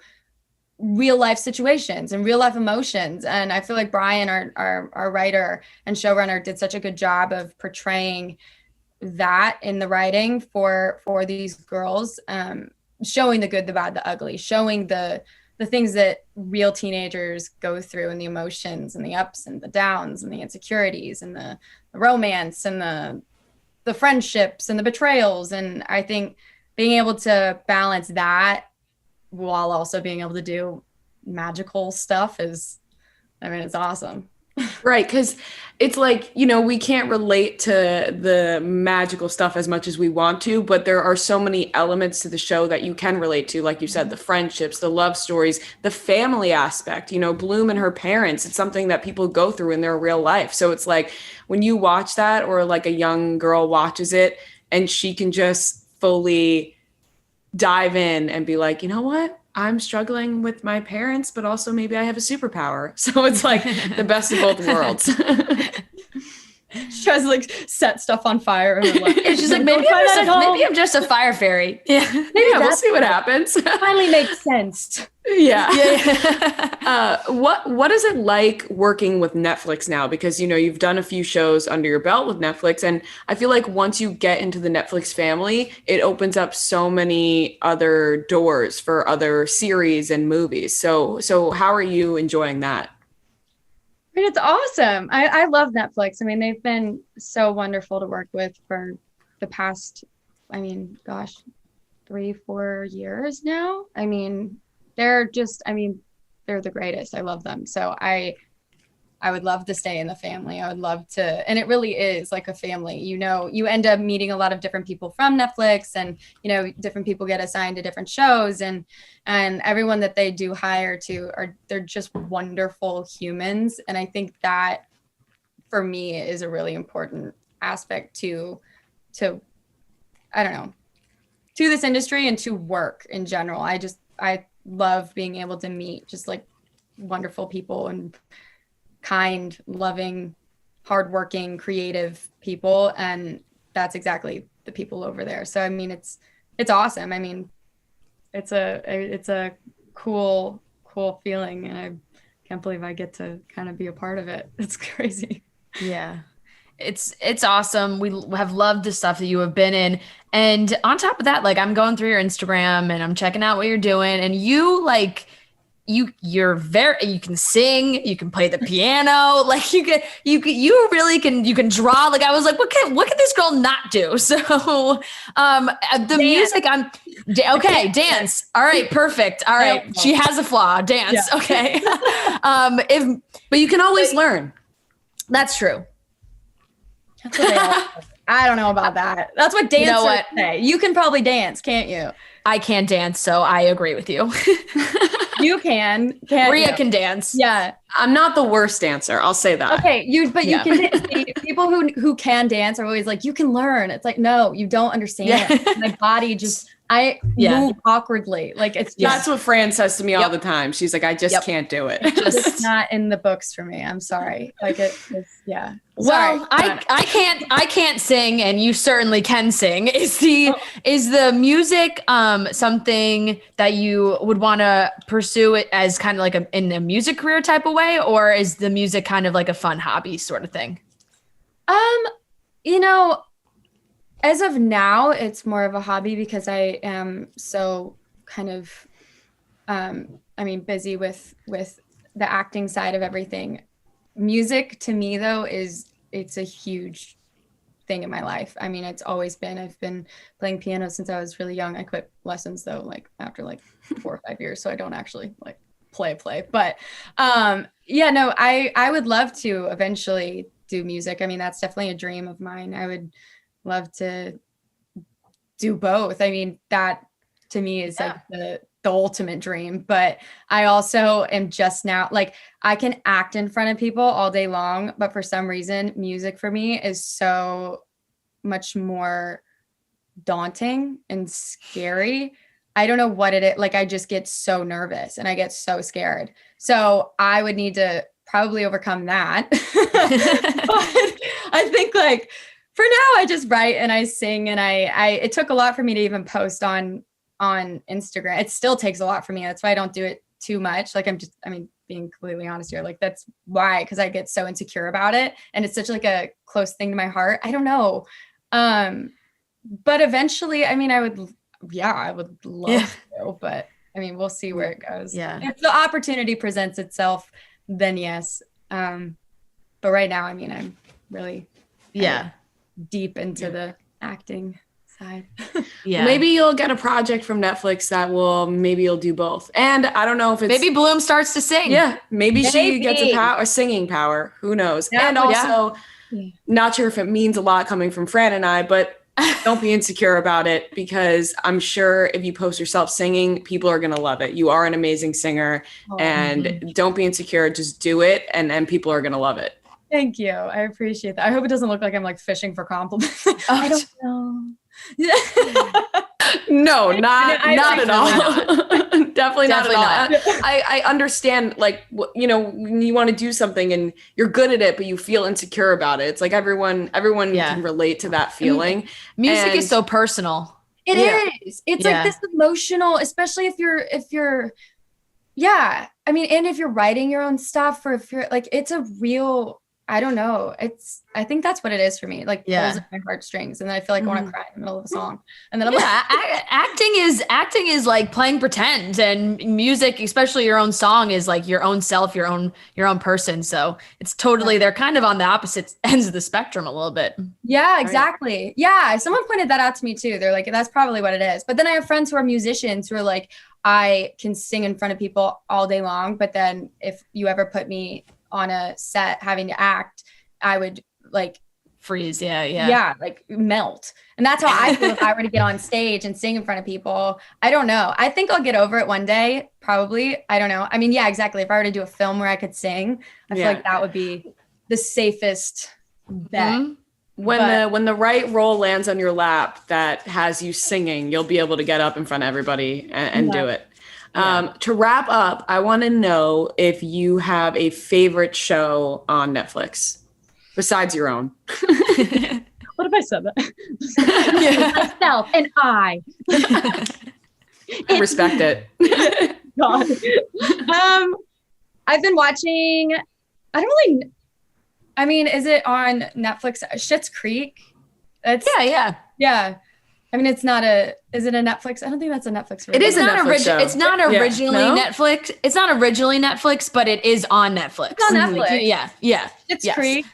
real life situations and real life emotions. And I feel like Brian, our writer and showrunner, did such a good job of portraying that in the writing for these girls, showing the good, the bad, the ugly, showing the things that real teenagers go through, and the emotions and the ups and the downs and the insecurities and the romance and the friendships and the betrayals. And I think being able to balance that while also being able to do magical stuff it's awesome. Right, because it's like, we can't relate to the magical stuff as much as we want to, but there are so many elements to the show that you can relate to. Like you said, the friendships, the love stories, the family aspect, Bloom and her parents. It's something that people go through in their real life. So it's like when you watch that, or like a young girl watches it and she can just fully dive in and be like, you know what? I'm struggling with my parents, but also maybe I have a superpower. So it's like the best of both worlds. She tries to like set stuff on fire, and she's like, maybe I'm just a fire fairy. Yeah, we'll see what happens. Finally makes sense. Yeah. What is it like working with Netflix now? Because you've done a few shows under your belt with Netflix, and I feel like once you get into the Netflix family, it opens up so many other doors for other series and movies. So how are you enjoying that? I mean, it's awesome. I love Netflix. I mean, they've been so wonderful to work with for the past, 3-4 years now. I mean, they're the greatest. I love them. So I would love to stay in the family. I would love to, and it really is like a family. You end up meeting a lot of different people from Netflix, and different people get assigned to different shows, and everyone that they do hire they're just wonderful humans. And I think that for me is a really important aspect to this industry and to work in general. I love being able to meet just like wonderful people and kind, loving, hardworking, creative people, and that's exactly the people over there. So I mean, it's awesome. I mean, it's a cool feeling, and I can't believe I get to kind of be a part of it. It's crazy. Yeah, it's awesome. We have loved the stuff that you have been in, and on top of that, like I'm going through your Instagram and I'm checking out what you're doing, and you can sing, you can play the piano, like you can draw. Like I was like, what can this girl not do? So the music, dance. All right, perfect. All right, she has a flaw. Dance. Yeah. Okay. But you can always learn. That's true. That's what I don't know about that. That's what dancers say. You can probably dance, can't you? I can't dance, so I agree with you. You can. Rhea can dance. Yeah. I'm not the worst dancer. I'll say that. Okay. You can see, people who can dance are always like, you can learn. It's like, no, you don't understand. Yeah. My body just, move awkwardly. Like that's what Fran says to me all the time. She's like, I just can't do it. It's not in the books for me. I'm sorry. Like it's yeah. Well, I can't sing, and you certainly can sing. Is the music something that you would want to pursue it as kind of like in a music career type of way, or is the music kind of like a fun hobby sort of thing? As of now, it's more of a hobby because I am so kind of, busy with the acting side of everything. Music to me though it's a huge thing in my life. I mean, it's always been. I've been playing piano since I was really young. I quit lessons though, like after like 4 or 5 years, so I don't actually like play. But I would love to eventually do music. I mean, that's definitely a dream of mine. I would love to do both. I mean, that to me is like the ultimate dream, but I also am just now, like, I can act in front of people all day long, but for some reason, music for me is so much more daunting and scary. I don't know what it is. Like, I just get so nervous and I get so scared. So I would need to probably overcome that. But I think, like, for now, I just write and I sing, and it took a lot for me to even post on Instagram. It still takes a lot for me. That's why I don't do it too much. Like, being completely honest here, like, that's why, because I get so insecure about it. And it's such like a close thing to my heart. I don't know. But eventually, I would love to, but we'll see where it goes. Yeah. If the opportunity presents itself, then yes. But right now, I'm really deep into the acting side. Yeah. Maybe you'll get a project from Netflix that maybe you'll do both. And I don't know if it's maybe Bloom starts to sing. Yeah. Maybe she gets a singing power. Who knows? Yeah, and also, not sure if it means a lot coming from Fran and I, but don't be insecure about it, because I'm sure if you post yourself singing, people are going to love it. You are an amazing singer, and don't be insecure. Just do it, and people are going to love it. Thank you. I appreciate that. I hope it doesn't look like I'm like fishing for compliments. I don't know. No, not at all. Definitely not at all. I understand, like, when you want to do something and you're good at it, but you feel insecure about it. It's like everyone can relate to that feeling. Music is so personal. It is. It's like this emotional, especially if you're, and if you're writing your own stuff, or if you're like, it's a real, I don't know. I think that's what it is for me. Like, pulls at my heartstrings, and then I feel like I want to cry in the middle of a song. And then I'm acting is like playing pretend, and music, especially your own song, is like your own self, your own person. So it's totally, they're kind of on the opposite ends of the spectrum a little bit. Yeah, exactly. Right. Yeah. Someone pointed that out to me too. They're like, that's probably what it is. But then I have friends who are musicians who are like, I can sing in front of people all day long, but then if you ever put me on a set having to act, I would like freeze. Yeah. Like melt. And that's how I feel if I were to get on stage and sing in front of people. I don't know. I think I'll get over it one day, probably. I don't know. Exactly. If I were to do a film where I could sing, I feel like that would be the safest bet. Mm-hmm. When the right role lands on your lap that has you singing, you'll be able to get up in front of everybody and do it. To wrap up, I want to know if you have a favorite show on Netflix besides your own. What if I said that? Myself and I. I respect it. God. I've been watching, is it on Netflix? Schitt's Creek. Yeah. It's not is it a Netflix? I don't think that's a Netflix. It is not original. It's not originally Netflix. It's not originally Netflix, but it is on Netflix. It's on Netflix. Yeah. Schitt's Creek.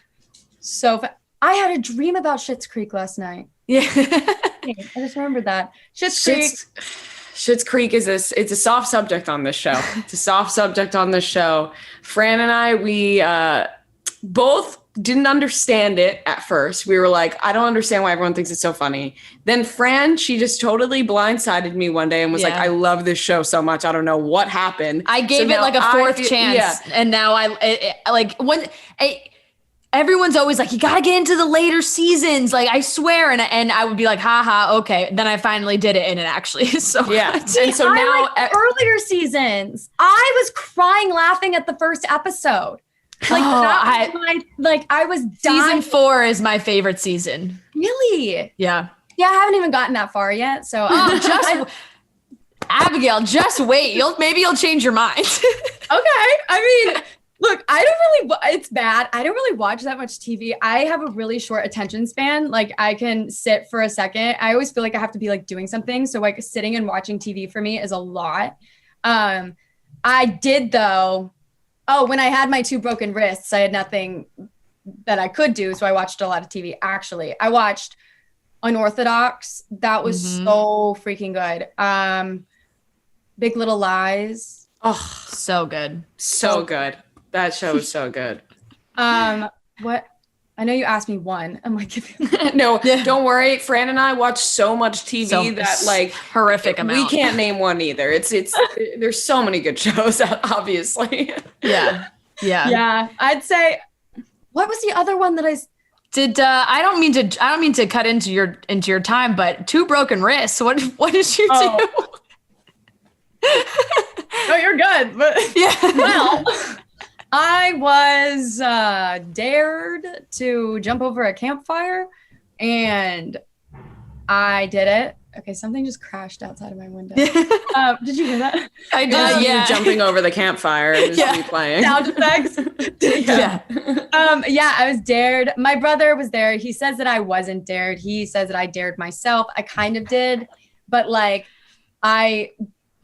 So I had a dream about Schitt's Creek last night. Yeah. I just remembered that. Schitt's Creek it's a soft subject on this show. It's a soft subject on this show. Fran and I, we both didn't understand it at first. We were like, I don't understand why everyone thinks it's so funny. Then Fran, she just totally blindsided me one day and was like, I love this show so much. I don't know what happened. I gave it like a fourth chance. Yeah. And now everyone's always like, you got to get into the later seasons. Like, I swear. And I would be like, haha, okay. Then I finally did it. And it actually is so good. And so now earlier seasons, I was crying laughing at the first episode. Like, I was dying. Season 4 is my favorite season. Really? Yeah. Yeah, I haven't even gotten that far yet. So Abigail, just wait. Maybe you'll change your mind. Okay. Look, it's bad. I don't really watch that much TV. I have a really short attention span. Like, I can sit for a second. I always feel like I have to be like doing something. So like sitting and watching TV for me is a lot. I did though. When I had my 2 broken wrists, I had nothing that I could do. So I watched a lot of TV. Actually, I watched Unorthodox. That was so freaking good. Big Little Lies. Oh, so good. So good. That show is so good. What I know you asked me one. I'm like, no, don't worry. Fran and I watch so much TV that like horrific amount. We can't name one either. It's there's so many good shows, obviously. Yeah. I'd say, what was the other one that I did? I don't mean to cut into your time, but Two Broken Wrists. What did you do? Oh, you're good. But yeah. Well, I was dared to jump over a campfire, and I did it. Okay, something just crashed outside of my window. Did you hear that? I did. You jumping over the campfire and just replaying. Sound effects. I was dared. My brother was there. He says that I wasn't dared. He says that I dared myself. I kind of did, but like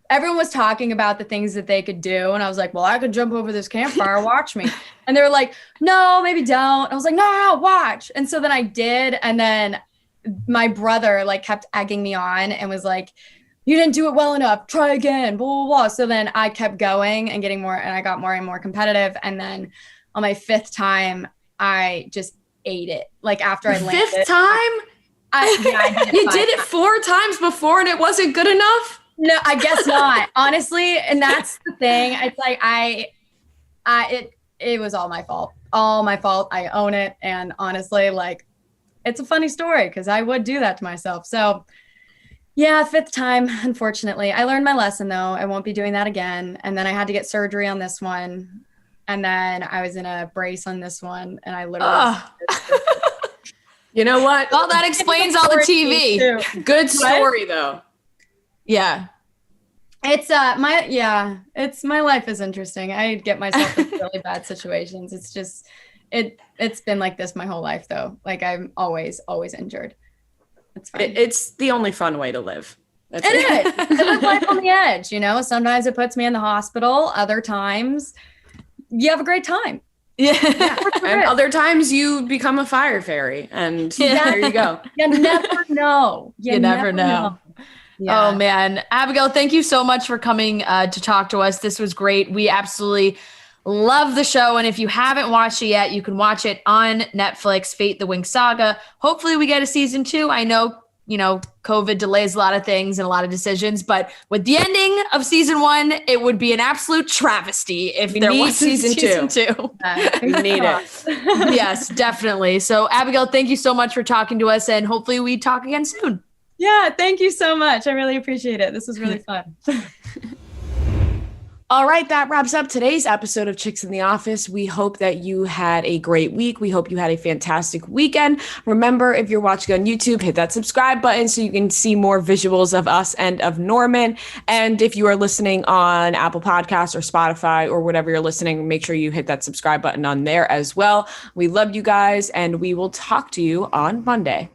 everyone was talking about the things that they could do. And I was like, well, I could jump over this campfire, watch me. And they were like, no, maybe don't. I was like, no, watch. And so then I did. And then my brother like kept egging me on and was like, you didn't do it well enough. Try again, blah, blah, blah. So then I kept going and getting more, and I got more and more competitive. And then on my 5th time, I just ate it. Like after I landed. 5th time? I did you did it 4 times before and it wasn't good enough? No, I guess not. Honestly, and that's the thing. It's like it was all my fault. All my fault. I own it. And honestly, like it's a funny story because I would do that to myself. So yeah, 5th time, unfortunately. I learned my lesson though. I won't be doing that again. And then I had to get surgery on this one. And then I was in a brace on this one. And I literally you know what? Well, that explains all the TV. Good story though. Yeah. It's my life is interesting. I get myself in really bad situations. It's just it's been like this my whole life though. Like I'm always injured. It's fine. It's the only fun way to live. It is. I live life on the edge, you know. Sometimes it puts me in the hospital. Other times you have a great time. Yeah. And other times you become a fire fairy and there you go. You never know. You never know. Yeah. Oh man, Abigail, thank you so much for coming to talk to us. This was great. We absolutely love the show. And if you haven't watched it yet, you can watch it on Netflix, Fate the Winx Saga. Hopefully we get a season 2. I know, COVID delays a lot of things and a lot of decisions, but with the ending of season 1, it would be an absolute travesty if there was season 2. We need it. Yes, definitely. So Abigail, thank you so much for talking to us, and hopefully we talk again soon. Yeah, thank you so much. I really appreciate it. This was really fun. All right, that wraps up today's episode of Chicks in the Office. We hope that you had a great week. We hope you had a fantastic weekend. Remember, if you're watching on YouTube, hit that subscribe button so you can see more visuals of us and of Norman. And if you are listening on Apple Podcasts or Spotify or whatever you're listening, make sure you hit that subscribe button on there as well. We love you guys, and we will talk to you on Monday.